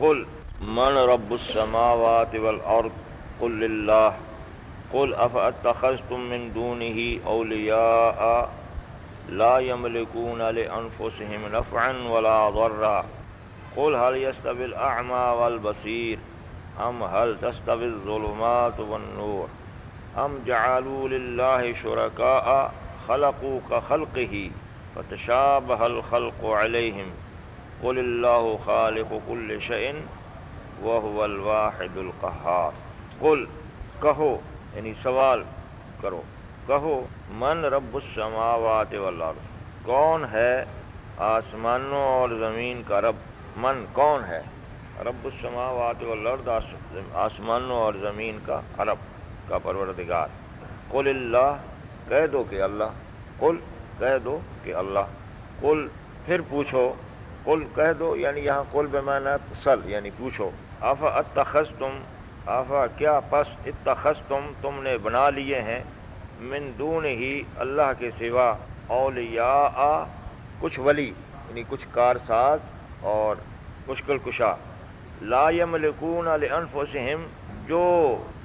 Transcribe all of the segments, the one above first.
قل من رب السماوات والأرض قل لله قل أفأتخذتم من دونه أولياء لا يملكون لأنفسهم نفعا ولا ضرا قل هل يستوي الأعمى والبصير أم هل تستوي الظلمات والنور أم جعلوا لله شركاء خلقوا كخلقه فتشابه الخلق عليهم قل الله خالق كل شيء وهو الواحد القهار قل کہو یعنی سوال کرو، کہو من رب السماوات والارض، کون ہے آسمانوں اور زمین کا رب؟ من کون ہے؟ رب السماوات والارض، آسمانوں اور زمین کا رب کا پروردگار۔ قل اللہ، کہہ دو کہ اللہ، قل کہہ دو کہ اللہ، قل پھر پوچھو، قل کہہ دو یعنی یہاں قل بمعنی سل یعنی پوچھو، آفا اتخذتم، آفا کیا پس اتخذتم تم نے بنا لیے ہیں، من دون ہی اللہ کے سوا، اولیاء کچھ ولی یعنی کچھ کارساز اور مشکل کشا، لا یملکون لانفسہم جو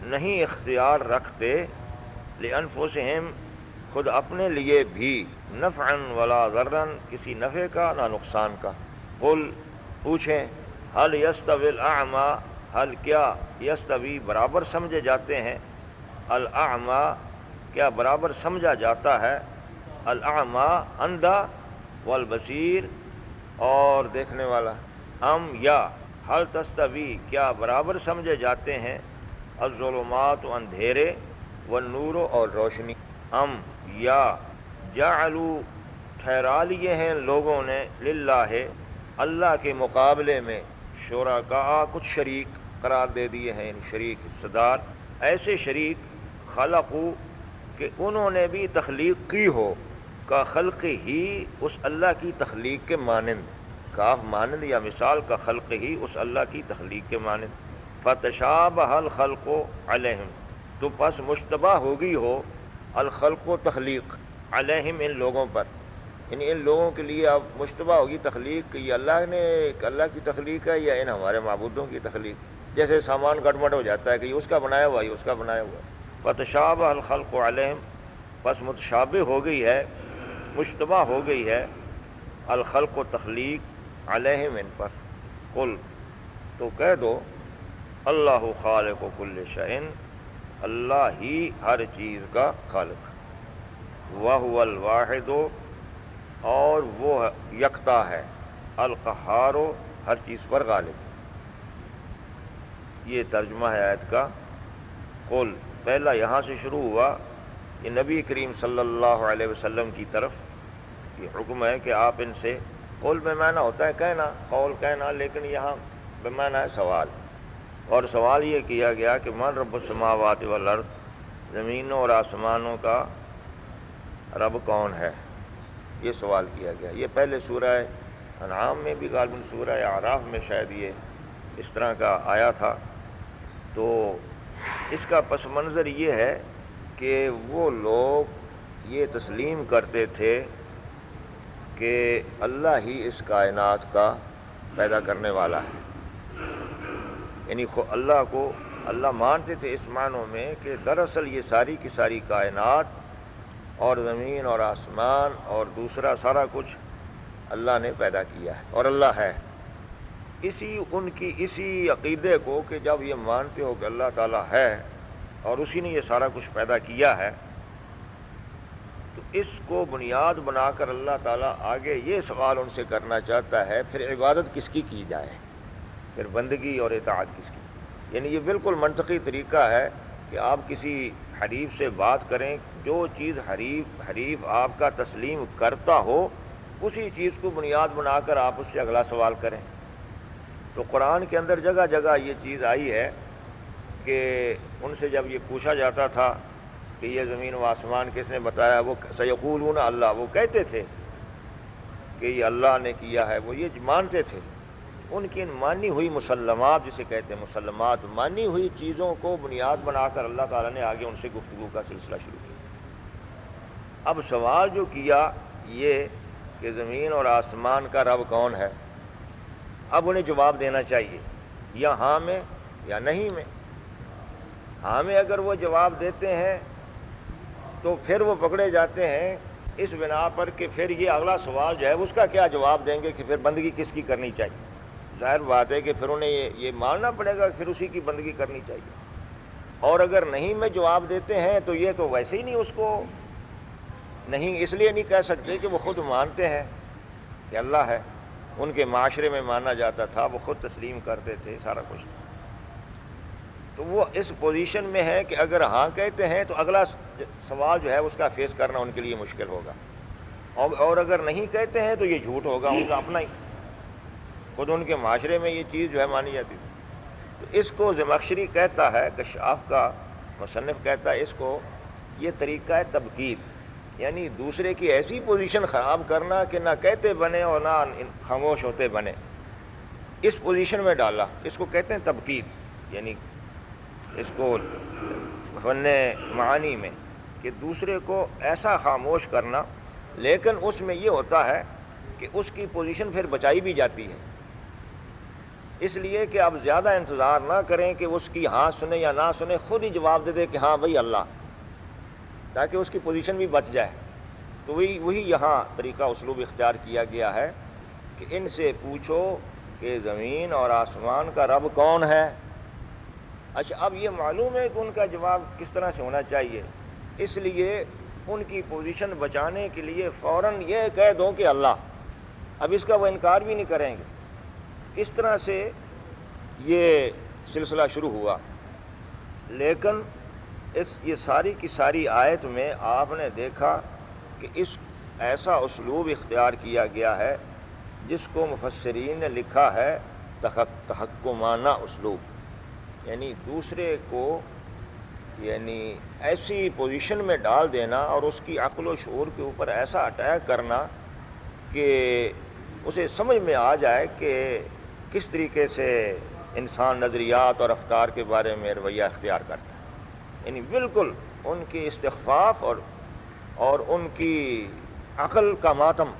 نہیں اختیار رکھتے، لانفسہم خود اپنے لیے بھی، نفعا ولا ضرا کسی نفع کا نہ نقصان کا۔ قل پوچھیں، حل یستوی الاعمی، حل کیا یستوی برابر سمجھے جاتے ہیں، الاعمی کیا برابر سمجھا جاتا ہے، الاعمی اندھا، والبصیر اور دیکھنے والا، ام یا حل تستوی کیا برابر سمجھے جاتے ہیں، الظلمات اندھیرے، والنور اور روشنی، ام یا جعلوا ٹھہرا لیے ہیں لوگوں نے، للہ اللہ کے مقابلے میں، شرکاء کچھ شریک قرار دے دیے ہیں، یعنی شریک حصہ دار، ایسے شریک خلقو کہ انہوں نے بھی تخلیق کی ہو، کا خلق ہی اس اللہ کی تخلیق کے مانند، کاف مانند یا مثال، کا خلق ہی اس اللہ کی تخلیق کے مانند، فتشابہ الخلق علیہم تو پس مشتبہ ہوگی ہو، الخلق و تخلیق، علیہم ان لوگوں پر، یعنی ان لوگوں کے لیے اب مشتبہ ہوگی تخلیق کہ یہ اللہ کی تخلیق ہے یا ان ہمارے معبودوں کی تخلیق، جیسے سامان گڑبڑ ہو جاتا ہے کہ یہ اس کا بنایا ہوا ہے، یہ اس کا بنایا ہوا ہے۔ فتشابہ الخلق علیہم پس متشابہ ہو گئی ہے، مشتبہ ہو گئی ہے، الخلق و تخلیق علیہم ان پر، قل تو کہہ دو، اللہ خالق کل شیء اللہ ہی ہر چیز کا خالق، وَهُوَ الْوَاحِدُ اور وہ یکتا ہے، القہار ہر چیز پر غالب۔ یہ ترجمہ ہے آیت کا۔ قل پہلا یہاں سے شروع ہوا، یہ نبی کریم صلی اللہ علیہ وسلم کی طرف یہ حکم ہے کہ آپ ان سے، قول بمعنی ہوتا ہے کہنا، قول کہنا، لیکن یہاں بمعنی ہے سوال، اور سوال یہ کیا گیا کہ من رب السماوات والارض، زمینوں اور آسمانوں کا رب کون ہے، یہ سوال کیا گیا۔ یہ پہلے سورہ انعام میں بھی، غالباً سورہ اعراف میں شاید یہ اس طرح کا آیا تھا۔ تو اس کا پس منظر یہ ہے کہ وہ لوگ یہ تسلیم کرتے تھے کہ اللہ ہی اس کائنات کا پیدا کرنے والا ہے، یعنی اللہ مانتے تھے اس معنوں میں کہ دراصل یہ ساری کی ساری کائنات اور زمین اور آسمان اور دوسرا سارا کچھ اللہ نے پیدا کیا ہے اور اللہ ہے۔ اسی عقیدے کو کہ جب یہ مانتے ہو کہ اللہ تعالیٰ ہے اور اسی نے یہ سارا کچھ پیدا کیا ہے، تو اس کو بنیاد بنا کر اللہ تعالیٰ آگے یہ سوال ان سے کرنا چاہتا ہے، پھر عبادت کس کی جائے، پھر بندگی اور اطاعت کس کی؟ یعنی یہ بالکل منطقی طریقہ ہے کہ آپ کسی حریف سے بات کریں، جو چیز حریف آپ کا تسلیم کرتا ہو اسی چیز کو بنیاد بنا کر آپ اس سے اگلا سوال کریں۔ تو قرآن کے اندر جگہ جگہ یہ چیز آئی ہے کہ ان سے جب یہ پوچھا جاتا تھا کہ یہ زمین و آسمان کس نے بتایا، وہ سیقولون اللہ، وہ کہتے تھے کہ یہ اللہ نے کیا ہے، وہ یہ مانتے تھے۔ ان کی مانی ہوئی مسلمات، جسے کہتے ہیں مسلمات، مانی ہوئی چیزوں کو بنیاد بنا کر اللہ تعالیٰ نے آگے ان سے گفتگو کا سلسلہ شروع کیا۔ اب سوال جو کیا یہ کہ زمین اور آسمان کا رب کون ہے، اب انہیں جواب دینا چاہیے۔ یا ہاں میں یا نہیں میں۔ ہاں میں اگر وہ جواب دیتے ہیں تو پھر وہ پکڑے جاتے ہیں اس بنا پر کہ پھر یہ اگلا سوال جو ہے اس کا کیا جواب دیں گے کہ پھر بندگی کس کی کرنی چاہیے۔ ظاہر بات ہے کہ پھر انہیں یہ ماننا پڑے گا کہ پھر اسی کی بندگی کرنی چاہیے۔ اور اگر نہیں میں جواب دیتے ہیں تو یہ تو ویسے ہی نہیں، اس کو نہیں اس لیے نہیں کہہ سکتے کہ وہ خود مانتے ہیں کہ اللہ ہے، ان کے معاشرے میں مانا جاتا تھا، وہ خود تسلیم کرتے تھے، سارا کچھ تھا۔ تو وہ اس پوزیشن میں ہے کہ اگر ہاں کہتے ہیں تو اگلا سوال جو ہے اس کا فیس کرنا ان کے لیے مشکل ہوگا، اور اگر نہیں کہتے ہیں تو یہ جھوٹ ہوگا ان کا اپنا ہی، خود ان کے معاشرے میں یہ چیز جو ہے مانی جاتی تھی۔ تو اس کو زمخشری کہتا ہے، کشاف کا مصنف کہتا ہے اس کو یہ طریقہ ہے تبکیر، یعنی دوسرے کی ایسی پوزیشن خراب کرنا کہ نہ کہتے بنے اور نہ خاموش ہوتے بنے، اس پوزیشن میں ڈالا، اس کو کہتے ہیں تبکیر، یعنی اس کو فن معانی میں کہ دوسرے کو ایسا خاموش کرنا، لیکن اس میں یہ ہوتا ہے کہ اس کی پوزیشن پھر بچائی بھی جاتی ہے، اس لیے کہ اب زیادہ انتظار نہ کریں کہ اس کی ہاں سنے یا نہ سنے، خود ہی جواب دے دے کہ ہاں بھائی اللہ، تاکہ اس کی پوزیشن بھی بچ جائے۔ تو وہی یہاں طریقہ اسلوب اختیار کیا گیا ہے کہ ان سے پوچھو کہ زمین اور آسمان کا رب کون ہے۔ اچھا اب یہ معلوم ہے کہ ان کا جواب کس طرح سے ہونا چاہیے، اس لیے ان کی پوزیشن بچانے کے لیے فوراً یہ کہہ دو کہ اللہ، اب اس کا وہ انکار بھی نہیں کریں گے۔ اس طرح سے یہ سلسلہ شروع ہوا، لیکن یہ ساری کی ساری آیت میں آپ نے دیکھا کہ اس ایسا اسلوب اختیار کیا گیا ہے جس کو مفسرین نے لکھا ہے تحکمانہ اسلوب، یعنی دوسرے کو یعنی ایسی پوزیشن میں ڈال دینا اور اس کی عقل و شعور کے اوپر ایسا اٹیک کرنا کہ اسے سمجھ میں آ جائے کہ کس طریقے سے انسان نظریات اور افکار کے بارے میں رویہ اختیار کرتا ہے، یعنی بالکل ان کی استخفاف اور ان کی عقل کا ماتم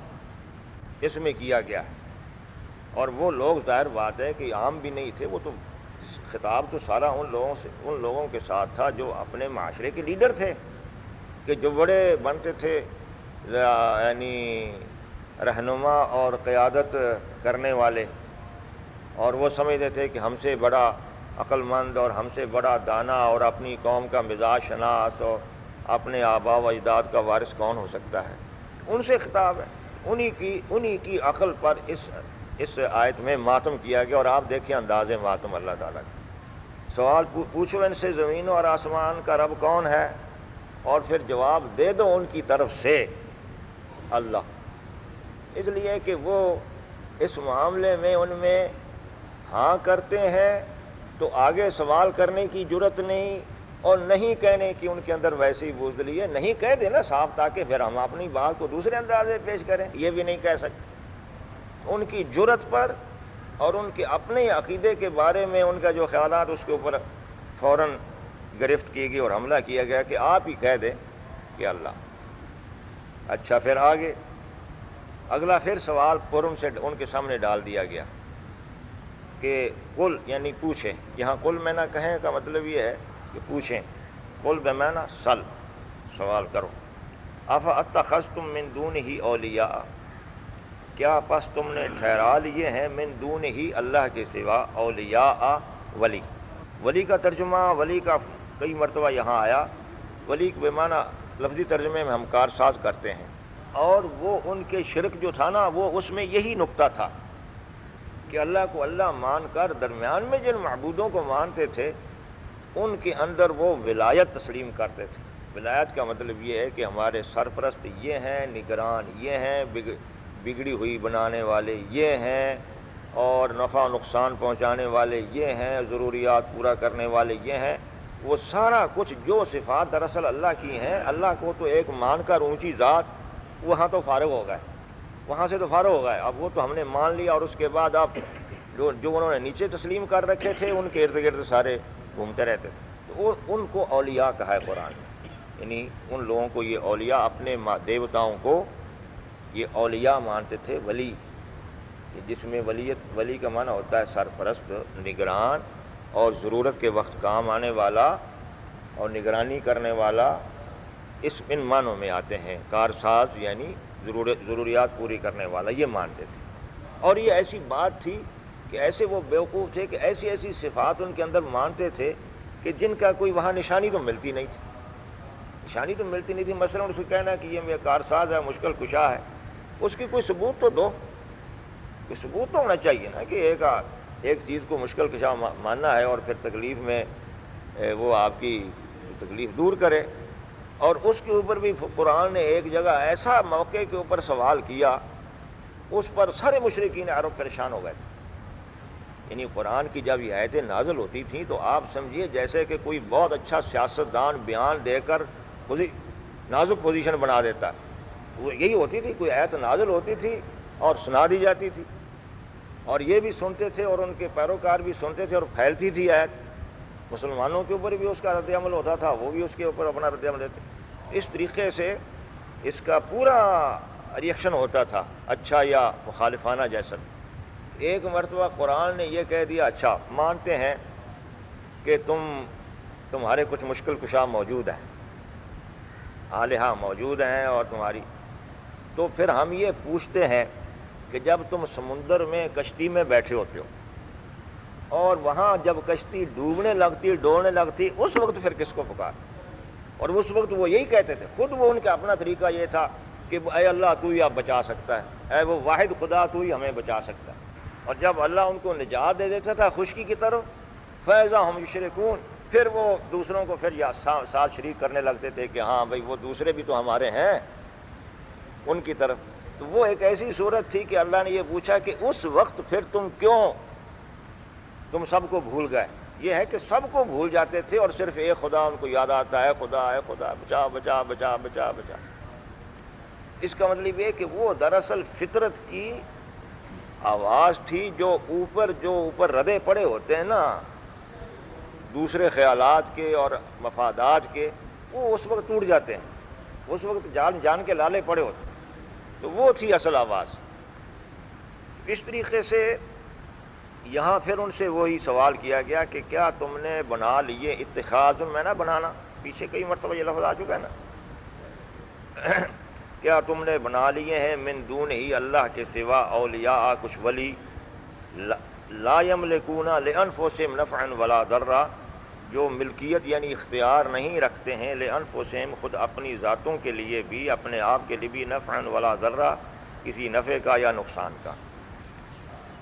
اس میں کیا گیا ہے۔ اور وہ لوگ ظاہر بات ہے کہ عام بھی نہیں تھے، وہ تو خطاب تو سارا ان لوگوں کے ساتھ تھا جو اپنے معاشرے کے لیڈر تھے، کہ جو بڑے بنتے تھے یعنی رہنما اور قیادت کرنے والے، اور وہ سمجھتے تھے کہ ہم سے بڑا عقل مند اور ہم سے بڑا دانا اور اپنی قوم کا مزاج شناس اور اپنے آباء و اجداد کا وارث کون ہو سکتا ہے۔ ان سے خطاب ہے، انہی کی عقل پر اس آیت میں ماتم کیا گیا، اور آپ دیکھیں انداز ماتم اللہ تعالیٰ کا۔ سوال پوچھو ان سے زمین اور آسمان کا رب کون ہے، اور پھر جواب دے دو ان کی طرف سے اللہ، اس لیے کہ وہ اس معاملے میں ان میں ہاں کرتے ہیں تو آگے سوال کرنے کی جرت نہیں، اور نہیں کہنے کی ان کے اندر ویسی بزدلی ہے، نہیں کہہ دینا صاف تاکہ پھر ہم اپنی بات کو دوسرے انداز میں پیش کریں، یہ بھی نہیں کہہ سکتے۔ ان کی جرت پر اور ان کے اپنے عقیدے کے بارے میں ان کا جو خیالات اس کے اوپر فوراً گرفت کی گئی اور حملہ کیا گیا کہ آپ ہی کہہ دیں کہ اللہ۔ اچھا پھر آگے اگلا پھر سوال پرم سے ان کے سامنے ڈال دیا گیا کہ قل یعنی پوچھیں، یہاں قل میں نہ کہیں کا مطلب یہ ہے کہ پوچھیں، قل بمعنی سل، سوال کرو، افاتخذتم من دونہ اولیاء، کیا پس تم نے ٹھہرا لیے ہیں من دونہ اللہ کے سوا اولیاء ولی۔ ولی کا ترجمہ، ولی کا کئی مرتبہ یہاں آیا، ولی کے بمعنی لفظی ترجمے میں ہم کارساز کرتے ہیں، اور وہ ان کے شرک جو تھا نا وہ اس میں یہی نقطہ تھا کہ اللہ کو اللہ مان کر درمیان میں جن معبودوں کو مانتے تھے ان کے اندر وہ ولایت تسلیم کرتے تھے۔ ولایت کا مطلب یہ ہے کہ ہمارے سرپرست یہ ہیں، نگران یہ ہیں، بگڑی ہوئی بنانے والے یہ ہیں، اور نفع نقصان پہنچانے والے یہ ہیں، ضروریات پورا کرنے والے یہ ہیں۔ وہ سارا کچھ جو صفات دراصل اللہ کی ہیں، اللہ کو تو ایک مان کر اونچی ذات، وہاں تو فارغ ہو گئے، وہاں سے تو فارغ ہو گئے، اب وہ تو ہم نے مان لیا، اور اس کے بعد اب جو انہوں نے نیچے تسلیم کر رکھے تھے ان کے ارد گرد سارے گھومتے رہتے تھے۔ تو ان کو اولیاء کہا ہے قرآن میں، یعنی ان لوگوں کو یہ اولیاء، اپنے دیوتاؤں کو یہ اولیاء مانتے تھے، ولی۔ جس میں ولی کا معنی ہوتا ہے سرپرست، نگران، اور ضرورت کے وقت کام آنے والا اور نگرانی کرنے والا، ان معنوں میں آتے ہیں۔ کارساز یعنی ضروریات پوری کرنے والا، یہ مانتے تھے۔ اور یہ ایسی بات تھی کہ ایسے وہ بیوقوف تھے کہ ایسی ایسی صفات ان کے اندر مانتے تھے کہ جن کا کوئی وہاں نشانی تو ملتی نہیں تھی، نشانی تو ملتی نہیں تھی۔ مثلا اس کو کہنا کہ یہ میرا کارساز ہے، مشکل کشا ہے، اس کی کوئی ثبوت تو دو، کوئی ثبوت تو ہونا چاہیے نا کہ ایک چیز کو مشکل کشا ماننا ہے اور پھر تکلیف میں وہ آپ کی تکلیف دور کرے۔ اور اس کے اوپر بھی قرآن نے ایک جگہ ایسا موقع کے اوپر سوال کیا، اس پر سارے مشرکین عرب پریشان ہو گئے تھے۔ یعنی قرآن کی جب یہ آیتیں نازل ہوتی تھیں تو آپ سمجھیے جیسے کہ کوئی بہت اچھا سیاستدان بیان دے کر نازک پوزیشن بنا دیتا ہے، وہ یہی ہوتی تھی، کوئی آیت نازل ہوتی تھی اور سنا دی جاتی تھی، اور یہ بھی سنتے تھے اور ان کے پیروکار بھی سنتے تھے اور پھیلتی تھی آیت، مسلمانوں کے اوپر بھی اس کا رد عمل ہوتا تھا، وہ بھی اس کے اوپر اپنا رد عمل دیتے۔ اس طریقے سے اس کا پورا ریئیکشن ہوتا تھا، اچھا یا مخالفانہ جیسا۔ ایک مرتبہ قرآن نے یہ کہہ دیا، اچھا مانتے ہیں کہ تمہارے کچھ مشکل کشا موجود ہیں، آلہہ موجود ہیں اور تمہاری، تو پھر ہم یہ پوچھتے ہیں کہ جب تم سمندر میں کشتی میں بیٹھے ہوتے ہو اور وہاں جب کشتی ڈوبنے لگتی، ڈولنے لگتی، اس وقت پھر کس کو پکار؟ اور اس وقت وہ یہی کہتے تھے، خود وہ ان کا اپنا طریقہ یہ تھا کہ اے اللہ تو ہی آپ بچا سکتا ہے، اے وہ واحد خدا تو ہی ہمیں بچا سکتا ہے۔ اور جب اللہ ان کو نجات دے دیتا تھا خشکی کی طرف، فَإِذَا هُمْ يُشْرِكُونَ، پھر وہ دوسروں کو پھر ساتھ شریک کرنے لگتے تھے کہ ہاں بھائی وہ دوسرے بھی تو ہمارے ہیں ان کی طرف۔ تو وہ ایک ایسی صورت تھی کہ اللہ نے یہ پوچھا کہ اس وقت پھر تم سب کو بھول گئے۔ یہ ہے کہ سب کو بھول جاتے تھے اور صرف ایک خدا ان کو یاد آتا ہے، خدا ہے، خدا بچا بچا بچا بچا بچا۔ اس کا مطلب یہ کہ وہ دراصل فطرت کی آواز تھی، جو اوپر ردے پڑے ہوتے ہیں نا دوسرے خیالات کے اور مفادات کے، وہ اس وقت ٹوٹ جاتے ہیں، اس وقت جان کے لالے پڑے ہوتے ہیں، تو وہ تھی اصل آواز۔ اس طریقے سے یہاں پھر ان سے وہی سوال کیا گیا کہ کیا تم نے بنا لیے، اتخاذ میں نہ بنانا، پیچھے کئی مرتبہ یہ لفظ آ چکا ہے نا، کیا تم نے بنا لیے ہیں من دون ہی اللہ کے سوا اولیاء کچھ ولی، لا یملکون لانفسہم نفعا ولا ضرا، جو ملکیت یعنی اختیار نہیں رکھتے ہیں لانفسہم خود اپنی ذاتوں کے لیے بھی، اپنے آپ کے لیے بھی، نفعا ولا ضرا کسی نفع کا یا نقصان کا۔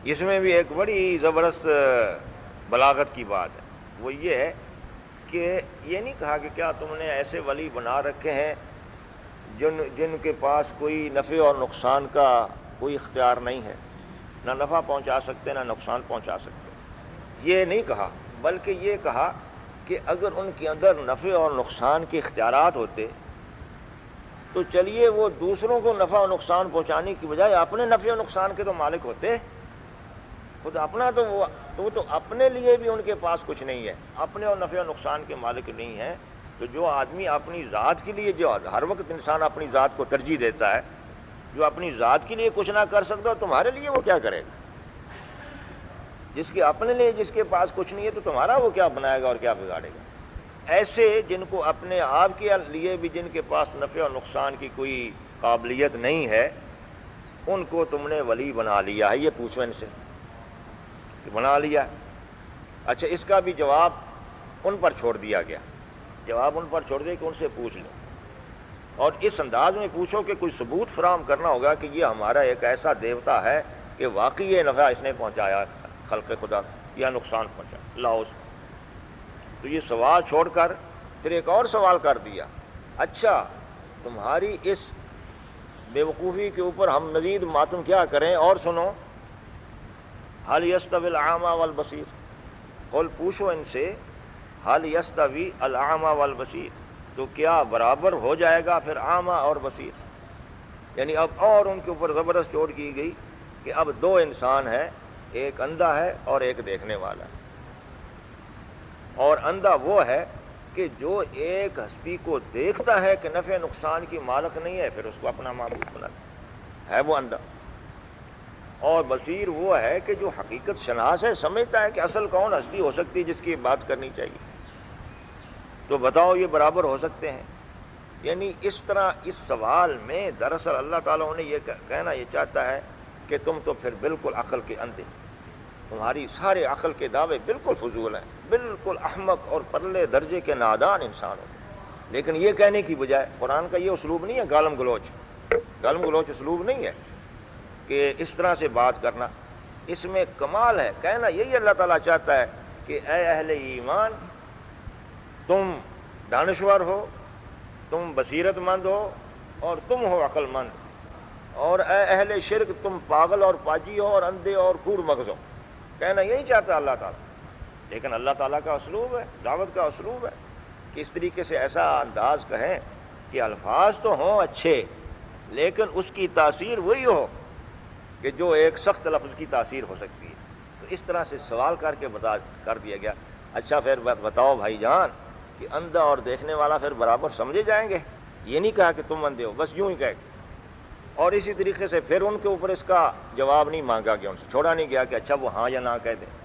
اس میں بھی ایک بڑی زبردست بلاغت کی بات ہے، وہ یہ ہے کہ یہ نہیں کہا کہ کیا تم نے ایسے ولی بنا رکھے ہیں جن کے پاس کوئی نفع اور نقصان کا کوئی اختیار نہیں ہے، نہ نفع پہنچا سکتے نہ نقصان پہنچا سکتے، یہ نہیں کہا، بلکہ یہ کہا کہ اگر ان کے اندر نفع اور نقصان کے اختیارات ہوتے تو چلیے وہ دوسروں کو نفع و نقصان پہنچانے کی بجائے اپنے نفع و نقصان کے تو مالک ہوتے، خود اپنا تو وہ تو اپنے لیے بھی ان کے پاس کچھ نہیں ہے، اپنے اور نفع و نقصان کے مالک نہیں ہیں۔ تو جو آدمی اپنی ذات کے لیے، جو ہر وقت انسان اپنی ذات کو ترجیح دیتا ہے، جو اپنی ذات کے لیے کچھ نہ کر سکتا تمہارے لیے وہ کیا کرے گا؟ جس کے اپنے لیے جس کے پاس کچھ نہیں ہے تو تمہارا وہ کیا بنائے گا اور کیا بگاڑے گا؟ ایسے جن کو اپنے آپ کے لیے بھی جن کے پاس نفع اور نقصان کی کوئی قابلیت نہیں ہے، ان کو تم نے ولی بنا لیا ہے، یہ پوچھو ان سے کہ بنا لیا۔ اچھا، اس کا بھی جواب ان پر چھوڑ دیا گیا، جواب ان پر چھوڑ دیا کہ ان سے پوچھ لو، اور اس انداز میں پوچھو کہ کوئی ثبوت فراہم کرنا ہوگا کہ یہ ہمارا ایک ایسا دیوتا ہے کہ واقعی یہ نفع اس نے پہنچایا خلق خدا یا نقصان پہنچایا، لاؤ۔ تو یہ سوال چھوڑ کر پھر ایک اور سوال کر دیا، اچھا تمہاری اس بے وقوفی کے اوپر ہم مزید ماتم کیا کریں، اور سنو، حل یستوی الاعمی والبصیر، قل پوچھو ان سے، حل یستوی الاعمی والبصیر، تو کیا برابر ہو جائے گا پھر اعمی اور بصیر؟ یعنی اب اور ان کے اوپر زبردست چوٹ کی گئی کہ اب دو انسان ہیں، ایک اندھا ہے اور ایک دیکھنے والا ہے، اور اندھا وہ ہے کہ جو ایک ہستی کو دیکھتا ہے کہ نفع نقصان کی مالک نہیں ہے، پھر اس کو اپنا معبود بناتا ہے وہ اندھا۔ اور بصیر وہ ہے کہ جو حقیقت شناس ہے، سمجھتا ہے کہ اصل کون ہستی ہو سکتی ہے جس کی بات کرنی چاہیے، تو بتاؤ یہ برابر ہو سکتے ہیں؟ یعنی اس طرح اس سوال میں دراصل اللہ تعالیٰ نے یہ کہنا یہ چاہتا ہے کہ تم تو پھر بالکل عقل کے اندھے، تمہاری سارے عقل کے دعوے بالکل فضول ہیں، بالکل احمق اور پرلے درجے کے نادان انسان ہوتے ہیں۔ لیکن یہ کہنے کی بجائے، قرآن کا یہ اسلوب نہیں ہے گالم گلوچ اسلوب نہیں ہے کہ اس طرح سے بات کرنا، اس میں کمال ہے۔ کہنا یہی اللہ تعالیٰ چاہتا ہے کہ اے اہل ایمان، تم دانشور ہو، تم بصیرت مند ہو، اور تم ہو عقل مند، اور اے اہل شرک، تم پاگل اور پاجی ہو اور اندھے اور کور مغز ہو۔ کہنا یہی چاہتا ہے اللہ تعالیٰ، لیکن اللہ تعالیٰ کا اسلوب ہے، دعوت کا اسلوب ہے کہ اس طریقے سے ایسا انداز کہیں کہ الفاظ تو ہوں اچھے لیکن اس کی تاثیر وہی ہو کہ جو ایک سخت لفظ کی تاثیر ہو سکتی ہے۔ تو اس طرح سے سوال کر کے کر دیا گیا، اچھا پھر بتاؤ بھائی جان کہ اندھا اور دیکھنے والا پھر برابر سمجھے جائیں گے؟ یہ نہیں کہا کہ تم اندھے ہو، بس یوں ہی کہہ، اور اسی طریقے سے پھر ان کے اوپر اس کا جواب نہیں مانگا گیا، ان سے چھوڑا نہیں گیا کہ اچھا وہ ہاں یا نہ کہہ دیں،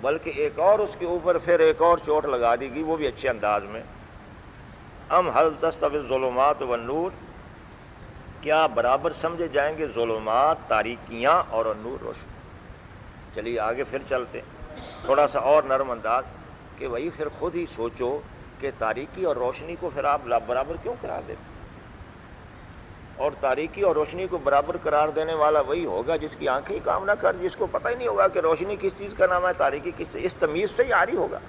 بلکہ ایک اور اس کے اوپر پھر ایک اور چوٹ لگا دی گئی، وہ بھی اچھے انداز میں، ام حل تستوی الظلمات والنور، کیا برابر سمجھے جائیں گے ظلمات تاریکیاں اور نور روشنی؟ چلیے آگے پھر چلتے تھوڑا سا اور نرم انداز کہ بھائی پھر خود ہی سوچو کہ تاریکی اور روشنی کو پھر آپ برابر کیوں قرار دیتے؟ اور تاریکی اور روشنی کو برابر قرار دینے والا وہی ہوگا جس کی آنکھیں ہی کام نہ کر، جس کو پتہ ہی نہیں ہوگا کہ روشنی کس چیز کا نام ہے، تاریکی کس چیز، اس تمیز سے ہی عاری ہوگا۔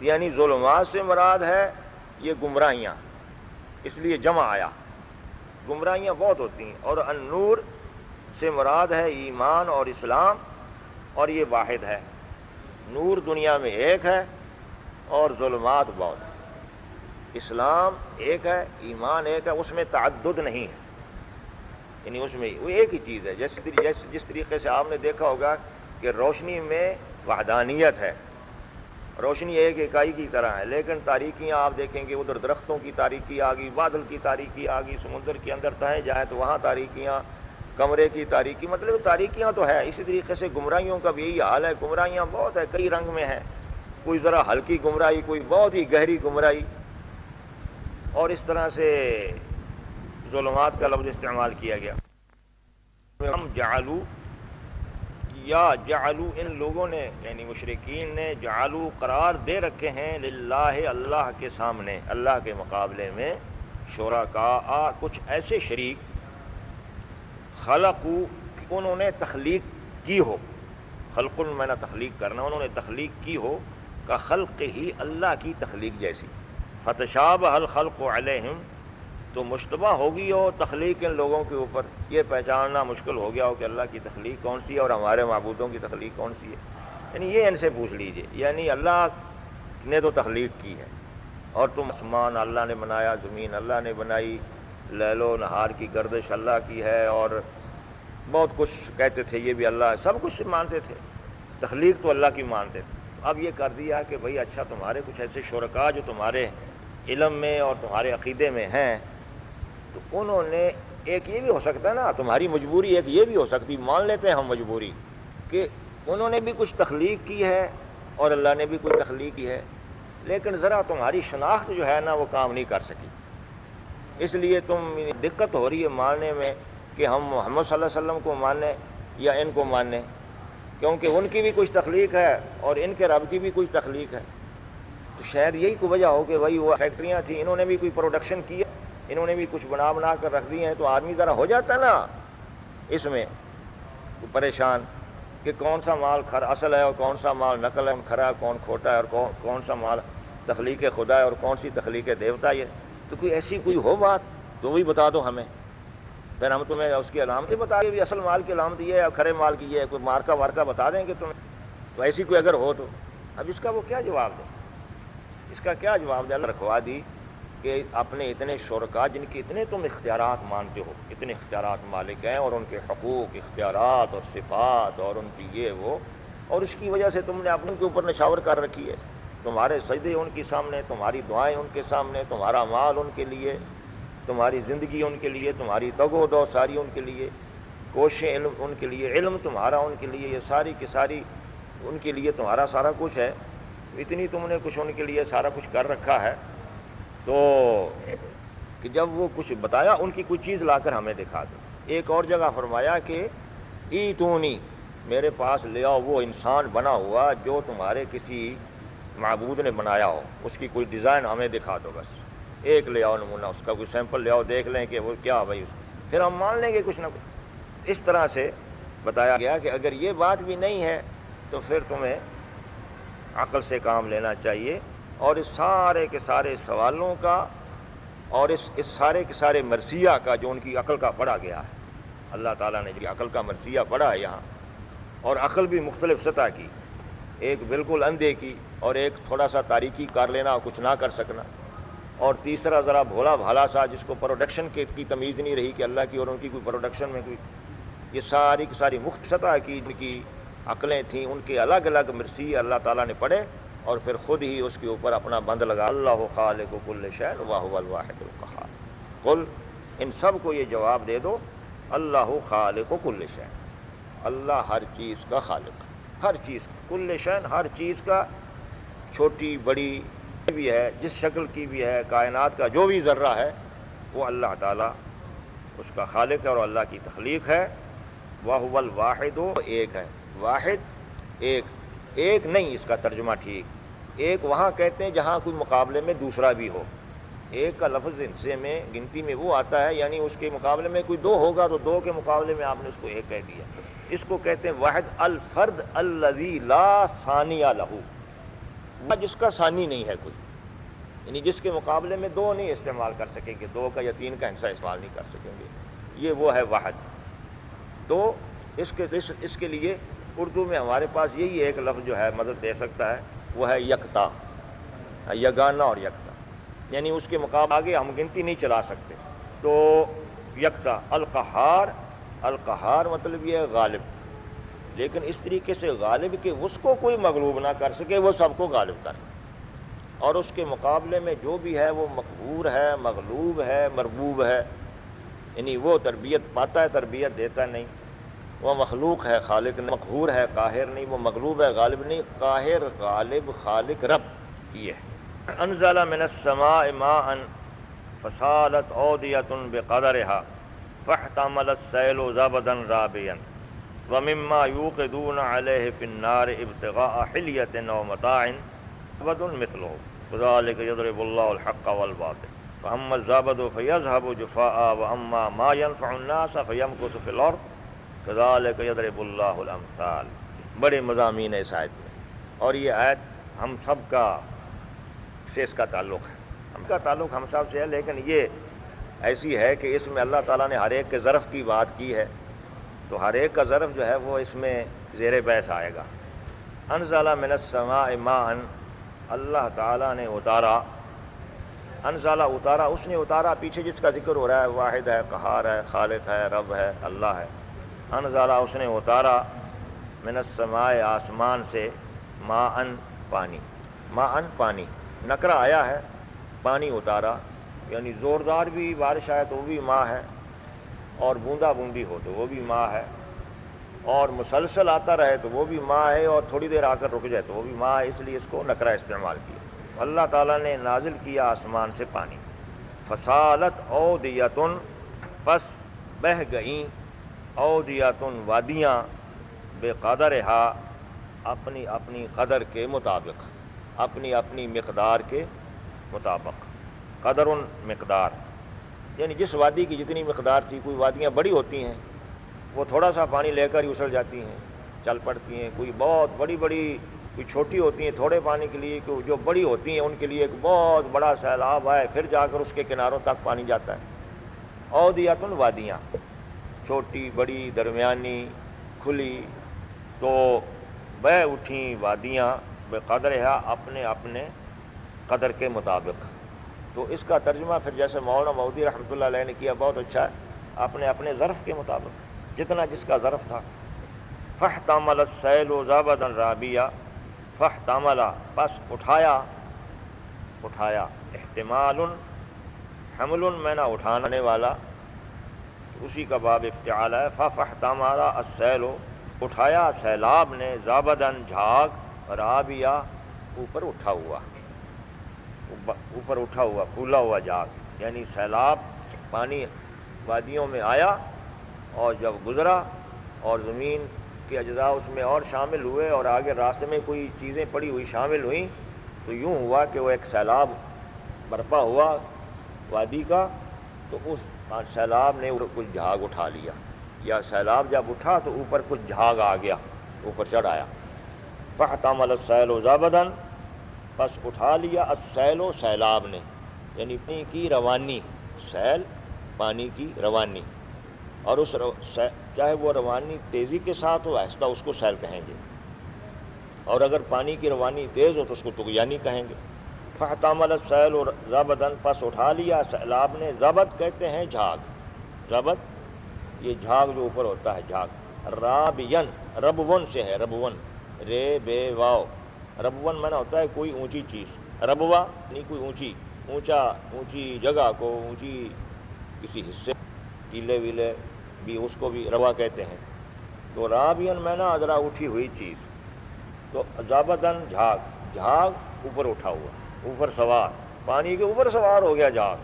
یعنی ظلمات سے مراد ہے یہ گمراہیاں، اس لیے جمع آیا، گمراہیاں بہت ہوتی ہیں، اور النور سے مراد ہے ایمان اور اسلام، اور یہ واحد ہے، نور دنیا میں ایک ہے اور ظلمات بہت ہے، اسلام ایک ہے، ایمان ایک ہے، اس میں تعدد نہیں ہے، یعنی اس میں وہ ایک ہی چیز ہے۔ جس طریقے سے آپ نے دیکھا ہوگا کہ روشنی میں وحدانیت ہے، روشنی ایک اکائی کی طرح ہے، لیکن تاریکیاں آپ دیکھیں گے ادھر درختوں کی تاریکی آ گئی، بادل کی تاریکی آ گئی، سمندر کے اندر تہیں جائیں تو وہاں تاریکیاں، کمرے کی تاریکی، مطلب تاریکیاں تو ہے۔ اسی طریقے سے گمراہیوں کا بھی یہی حال ہے، گمراہیاں بہت ہے، کئی رنگ میں ہیں، کوئی ذرا ہلکی گمراہی، کوئی بہت ہی گہری گمراہی، اور اس طرح سے ظلمات کا لفظ استعمال کیا گیا۔ ہم جعلو یا جعلو، ان لوگوں نے یعنی مشرکین نے جعلو قرار دے رکھے ہیں للہ، اللہ کے سامنے، اللہ کے مقابلے میں، شرکاء، کچھ ایسے شریک، خلقو، انہوں نے تخلیق کی ہو، خلق میں نہ تخلیق کرنا، انہوں نے تخلیق کی ہو، کا خلق ہی، اللہ کی تخلیق جیسی، فتشابہ الخلق علیہم، تو مشتبہ ہوگی ہو تخلیق ان لوگوں کے اوپر، یہ پہچاننا مشکل ہو گیا ہو کہ اللہ کی تخلیق کون سی ہے اور ہمارے معبودوں کی تخلیق کون سی ہے۔ یعنی یہ ان سے پوچھ لیجئے، یعنی اللہ نے تو تخلیق کی ہے، اور تم آسمان اللہ نے بنایا، زمین اللہ نے بنائی، لیل و نہار کی گردش اللہ کی ہے، اور بہت کچھ کہتے تھے یہ بھی اللہ، سب کچھ مانتے تھے، تخلیق تو اللہ کی مانتے تھے۔ اب یہ کر دیا کہ بھئی اچھا تمہارے کچھ ایسے شرکاء جو تمہارے علم میں اور تمہارے عقیدے میں ہیں، تو انہوں نے، ایک یہ بھی ہو سکتا ہے نا، تمہاری مجبوری ایک یہ بھی ہو سکتی، مان لیتے ہیں ہم مجبوری، کہ انہوں نے بھی کچھ تخلیق کی ہے اور اللہ نے بھی کوئی تخلیق کی ہے، لیکن ذرا تمہاری شناخت جو ہے نا وہ کام نہیں کر سکی، اس لیے تم دقت ہو رہی ہے ماننے میں کہ ہم محمد صلی اللہ علیہ وسلم کو مانیں یا ان کو مانیں، کیونکہ ان کی بھی کچھ تخلیق ہے اور ان کے رب کی بھی کچھ تخلیق ہے۔ تو شاید یہی کو وجہ ہو کہ بھائی وہ فیکٹریاں تھیں، انہوں نے بھی کوئی پروڈکشن کی ہے، انہوں نے بھی کچھ بنا کر رکھ دی ہیں، تو آدمی ذرا ہو جاتا نا اس میں پریشان کہ کون سا مال اصل ہے اور کون سا مال نقل ہے، کھرا ہے کون کھوٹا ہے، اور کون سا مال تخلیق خدا ہے اور کون سی تخلیق دیوتا ہے۔ تو کوئی ایسی کوئی ہو بات تو وہی بتا دو ہمیں، پھر ہم تمہیں اس کی علامتیں بتا دیں، اصل مال کی علامت یہ ہے اور کھرے مال کی یہ ہے، کوئی مارکا وارکا بتا دیں گے تمہیں، تو ایسی کوئی اگر ہو تو اب اس کا وہ کیا جواب دے، اس کا کیا جواب دے؟ اللہ رکھوا دی کہ اپنے اتنے شرکاء جن کی اتنے تم اختیارات مانتے ہو، اتنے اختیارات مالک ہیں، اور ان کے حقوق، اختیارات اور صفات اور ان کی یہ وہ، اور اس کی وجہ سے تم نے اپنے کے اوپر نشاور کر رکھی ہے، تمہارے سجدے ان کے سامنے، تمہاری دعائیں ان کے سامنے، تمہارا مال ان کے لیے، تمہاری زندگی ان کے لیے، تمہاری تگ و دو ساری ان کے لیے، کوششیں علم ان کے لیے، علم تمہارا ان کے لیے، یہ ساری کی ساری ان کے لیے تمہارا سارا کچھ ہے، اتنی تم نے کچھ ان کے لیے سارا کچھ کر رکھا ہے۔ تو کہ جب وہ کچھ بتایا ان کی کوئی چیز لا کر ہمیں دکھا دو۔ ایک اور جگہ فرمایا کہ ایتونی، میرے پاس لے آؤ وہ انسان بنا ہوا جو تمہارے کسی معبود نے بنایا ہو، اس کی کوئی ڈیزائن ہمیں دکھا دو، بس ایک لے آؤ نمونہ، اس کا کوئی سیمپل لے آؤ، دیکھ لیں کہ وہ کیا بھائی، پھر ہم مان لیں گے کچھ نہ کچھ۔ اس طرح سے بتایا گیا کہ اگر یہ بات بھی نہیں ہے تو پھر تمہیں عقل سے کام لینا چاہیے، اور اس سارے کے سارے سوالوں کا اور اس سارے کے سارے مرثیہ کا جو ان کی عقل کا پڑھا گیا ہے، اللہ تعالیٰ نے جو عقل کا مرثیہ پڑھا ہے یہاں، اور عقل بھی مختلف سطح کی، ایک بالکل اندھے کی، اور ایک تھوڑا سا تاریکی کر لینا اور کچھ نہ کر سکنا، اور تیسرا ذرا بھولا بھالا سا جس کو پروڈکشن کی تمیز نہیں رہی کہ اللہ کی اور ان کی کوئی پروڈکشن میں کوئی، یہ ساری کی ساری مختلف سطح کی جن کی عقلیں تھیں، ان کے الگ الگ مرثیے اللہ تعالیٰ نے پڑھے، اور پھر خود ہی اس کے اوپر اپنا بند لگا، اللہ خالق کل شیء وہو الواحد القہار۔ قل، ان سب کو یہ جواب دے دو، اللہ خالق کل شیء، اللہ ہر چیز کا خالق، ہر چیز، کل شیء، ہر چیز کا، چھوٹی بڑی بھی ہے، جس شکل کی بھی ہے، کائنات کا جو بھی ذرہ ہے وہ اللہ تعالیٰ اس کا خالق ہے اور اللہ کی تخلیق ہے۔ وَهُوَ الْوَاحِدُ، ایک ہے، واحد، ایک نہیں، اس کا ترجمہ ٹھیک، ایک وہاں کہتے ہیں جہاں کوئی مقابلے میں دوسرا بھی ہو، ایک کا لفظ حصے میں گنتی میں وہ آتا ہے، یعنی اس کے مقابلے میں کوئی دو ہوگا تو دو کے مقابلے میں آپ نے اس کو ایک کہہ دیا۔ اس کو کہتے ہیں واحد الفرد الذی لا ثانی لہ، جس کا ثانی نہیں ہے کوئی، یعنی جس کے مقابلے میں دو نہیں استعمال کر سکیں گے، دو کا یا تین کا حصہ استعمال نہیں کر سکیں گے، یہ وہ ہے واحد۔ تو اس کے لیے اردو میں ہمارے پاس یہی ایک لفظ جو ہے مدد دے سکتا ہے، وہ ہے یکتا، یگانہ اور یکتا، یعنی اس کے مقابلے آگے ہم گنتی نہیں چلا سکتے۔ تو یکتا، القہار، القہار مطلب یہ ہے غالب، لیکن اس طریقے سے غالب کہ اس کو کوئی مغلوب نہ کر سکے، وہ سب کو غالب کر، اور اس کے مقابلے میں جو بھی ہے وہ مقہور ہے، مغلوب ہے، مربوب ہے، یعنی وہ تربیت پاتا ہے، تربیت دیتا نہیں، وہ مخلوق ہے، خالق نہیں، مقہور ہے، قاہر نہیں، وہ مغلوب ہے، غالب نہیں، قاہر، غالب، خالق، رب، یہ ہے۔ انزل من السماء ماء فسالت اودیۃ بقدرها فاحتمل السیل زبدا رابیا ومما یوقدون علیہ فی النار ابتغاء حلیۃ او متاع زبد مثلہ كذلك يضرب الله الحق والباطل فأما الزبد فيذهب جفاء وأما ما ينفع الناس فيمكث في الأرض كذلك يضرب الله الأمثال۔ بڑے مضامین ہے اس آیت میں، اور یہ آیت ہم سب کا سے اس کا تعلق ہے، ہم کا تعلق ہم سب سے ہے، لیکن یہ ایسی ہے کہ اس میں اللہ تعالیٰ نے ہر ایک کے ظرف کی بات کی ہے، تو ہر ایک کا ظرف جو ہے وہ اس میں زیر بحث آئے گا۔ انزل من السماء ماء، اللہ تعالیٰ نے اتارا، انزلہ اتارا، اس نے اتارا، پیچھے جس کا ذکر ہو رہا ہے واحد ہے، قہار ہے، خالق ہے، رب ہے، اللہ ہے۔ انزلہ، اس نے اتارا، من السماء، آسمان سے، ماء، پانی، ماء، پانی، نکرہ آیا ہے، پانی اتارا، یعنی زوردار بھی بارش آئے تو وہ بھی ماء ہے، اور بوندا بوندی ہو تو وہ بھی ماء ہے، اور مسلسل آتا رہے تو وہ بھی ماء ہے، اور تھوڑی دیر آ کر رک جائے تو وہ بھی ماء ہے، اس لیے اس کو نکرہ استعمال کیا۔ اللہ تعالیٰ نے نازل کیا آسمان سے پانی، فسالت اودیۃ، پس بہہ گئیں، اودیۃ، وادیاں، بقدرہا، اپنی اپنی قدر کے مطابق، اپنی اپنی مقدار کے مطابق، قدر، مقدار، یعنی جس وادی کی جتنی مقدار تھی، کوئی وادیاں بڑی ہوتی ہیں وہ تھوڑا سا پانی لے کر ہی اچھل جاتی ہیں، چل پڑتی ہیں، کوئی بہت بڑی بڑی، کوئی چھوٹی ہوتی ہیں تھوڑے پانی کے لیے، جو بڑی ہوتی ہیں ان کے لیے ایک بہت بڑا سیلاب آئے پھر جا کر اس کے کناروں تک پانی جاتا ہے۔ اودیۃ، وادیاں، چھوٹی، بڑی، درمیانی، کھلی، تو بہہ اٹھیں وادیاں، بقدرہا، اپنے اپنے قدر کے مطابق۔ تو اس کا ترجمہ پھر جیسے مولانا مودودی رحمۃ اللہ علیہ نے کیا، بہت اچھا ہے، اپنے اپنے ظرف کے مطابق، جتنا جس کا ظرف تھا۔ فاحتمل السیل زبدا رابیا، فاحتمل، پس اٹھایا، اٹھایا، احتمال، حمل، میں نہ اٹھانے والا، اسی کا باب افتعال ہے۔ فَفَحْتَمَلَ السَّیلُ، اٹھایا سیلاب نے، زَبَدًا جھاگ، رابیہ اوپر اٹھا ہوا، اوپر اٹھا ہوا پھولا ہوا جھاگ، یعنی سیلاب پانی وادیوں میں آیا اور جب گزرا اور زمین کے اجزاء اس میں اور شامل ہوئے اور آگے راستے میں کوئی چیزیں پڑی ہوئی شامل ہوئیں، تو یوں ہوا کہ وہ ایک سیلاب برپا ہوا وادی کا، تو اس سیلاب نے کچھ جھاگ اٹھا لیا، یا سیلاب جب اٹھا تو اوپر کچھ جھاگ آ گیا، اوپر چڑھ آیا۔ فَاحْتَمَلَ السَّیلُ زَبَدًا، پس اٹھا لیا السیل سیلاب نے، یعنی پانی کی روانی، سیل پانی کی روانی، اور اس چاہے وہ روانی تیزی کے ساتھ ہو آہستہ، اس کو سیل کہیں گے، اور اگر پانی کی روانی تیز ہو تو اس کو طغیانی کہیں گے۔ فَاحْتَمَلَ السَّیلُ زَبَدًا، پس اٹھا لیا سیلاب نے، زبد کہتے ہیں جھاگ، زبد یہ جھاگ جو اوپر ہوتا ہے جھاگ، رابین ربون سے ہے، ربون رے بے واو، ربون مانا ہوتا ہے کوئی اونچی چیز، ربوا نہیں کوئی اونچی جگہ کو، اونچی کسی حصے، ٹیلے ویلے بھی اس کو بھی روا کہتے ہیں، تو رابین مانا ذرا اٹھی ہوئی چیز، تو زبدن جھاگ اوپر اٹھا ہوا، اوپر سوار، پانی کے اوپر سوار ہو گیا جھاگ،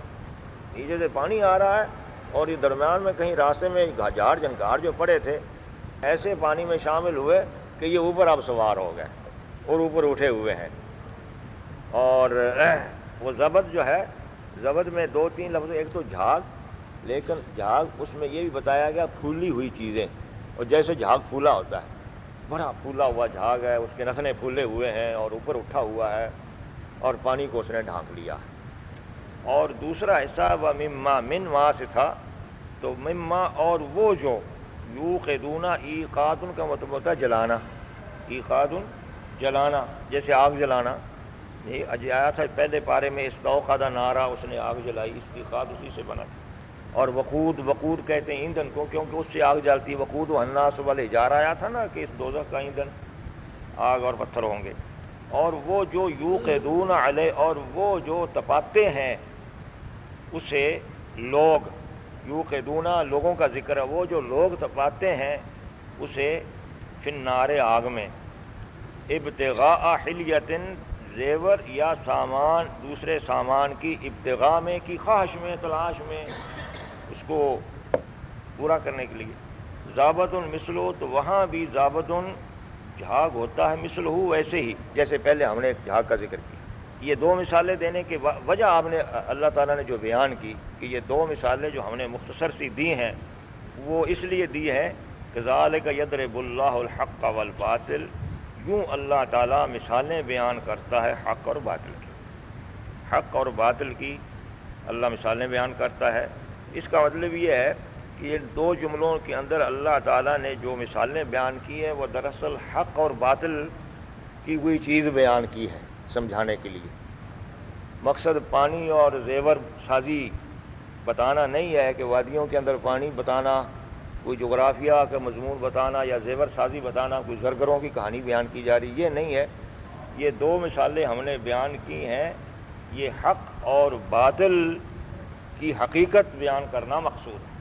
نیچے سے پانی آ رہا ہے اور یہ درمیان میں کہیں راستے میں جھاڑ جھنکار جو پڑے تھے ایسے پانی میں شامل ہوئے کہ یہ اوپر اب سوار ہو گئے اور اوپر اٹھے ہوئے ہیں۔ اور وہ زبد جو ہے، زبد میں دو تین لفظ، ایک تو جھاگ، لیکن جھاگ اس میں یہ بھی بتایا گیا پھولی ہوئی چیزیں، اور جیسے جھاگ پھولا ہوتا ہے، بڑا پھولا ہوا جھاگ ہے، اس کے نتنے پھولے ہوئے ہیں اور اوپر اٹھا ہوا ہے اور پانی کو اس نے ڈھانک لیا۔ اور دوسرا حصہ و مما، من وہاں سے تھا، تو مما اور وہ جو، یوقدون، ایقادن کا مطلب ہوتا ہے جلانا، ایقادن جلانا، جیسے آگ جلانا، یہ آیا تھا پہلے پارے میں، استوقد نارا، اس نے آگ جلائی، استیقاد اسی سے بنا۔ اور وقود کہتے ہیں ایندھن کو، کیونکہ اس سے آگ جلتی ہے، وقود الناس والحجارہ آیا تھا نا کہ اس دوزخ کا ایندھن آگ اور پتھر ہوں گے۔ اور وہ جو یوقدون علیہ، اور وہ جو تپاتے ہیں اسے لوگ، یوقدون لوگوں کا ذکر ہے، وہ جو لوگ تپاتے ہیں اسے فی النار آگ میں، ابتغاء حلیۃ زیور یا سامان، دوسرے سامان کی، ابتغاء میں کی خواہش میں، تلاش میں، اس کو پورا کرنے کے لیے۔ زابد مثلو، تو وہاں بھی زابد جھاگ ہوتا ہے، مثلہ ویسے ہی جیسے پہلے ہم نے ایک جھاگ کا ذکر کیا۔ یہ دو مثالیں دینے کی وجہ آپ نے اللہ تعالیٰ نے جو بیان کی کہ یہ دو مثالیں جو ہم نے مختصر سی دی ہیں وہ اس لیے دی ہے کہ ذالک یضرب اللہ الحق والباطل، یوں اللہ تعالیٰ مثالیں بیان کرتا ہے حق اور باطل کی، حق اور باطل کی اللہ مثالیں بیان کرتا ہے۔ اس کا مطلب یہ ہے کہ یہ دو جملوں کے اندر اللہ تعالیٰ نے جو مثالیں بیان کی ہیں وہ دراصل حق اور باطل کی ہوئی چیز بیان کی ہے سمجھانے کے لیے۔ مقصد پانی اور زیور سازی بتانا نہیں ہے کہ وادیوں کے اندر پانی بتانا، کوئی جغرافیہ کا مضمون بتانا یا زیور سازی بتانا، کوئی زرگروں کی کہانی بیان کی جا رہی، یہ نہیں ہے۔ یہ دو مثالیں ہم نے بیان کی ہیں، یہ حق اور باطل کی حقیقت بیان کرنا مقصود ہے۔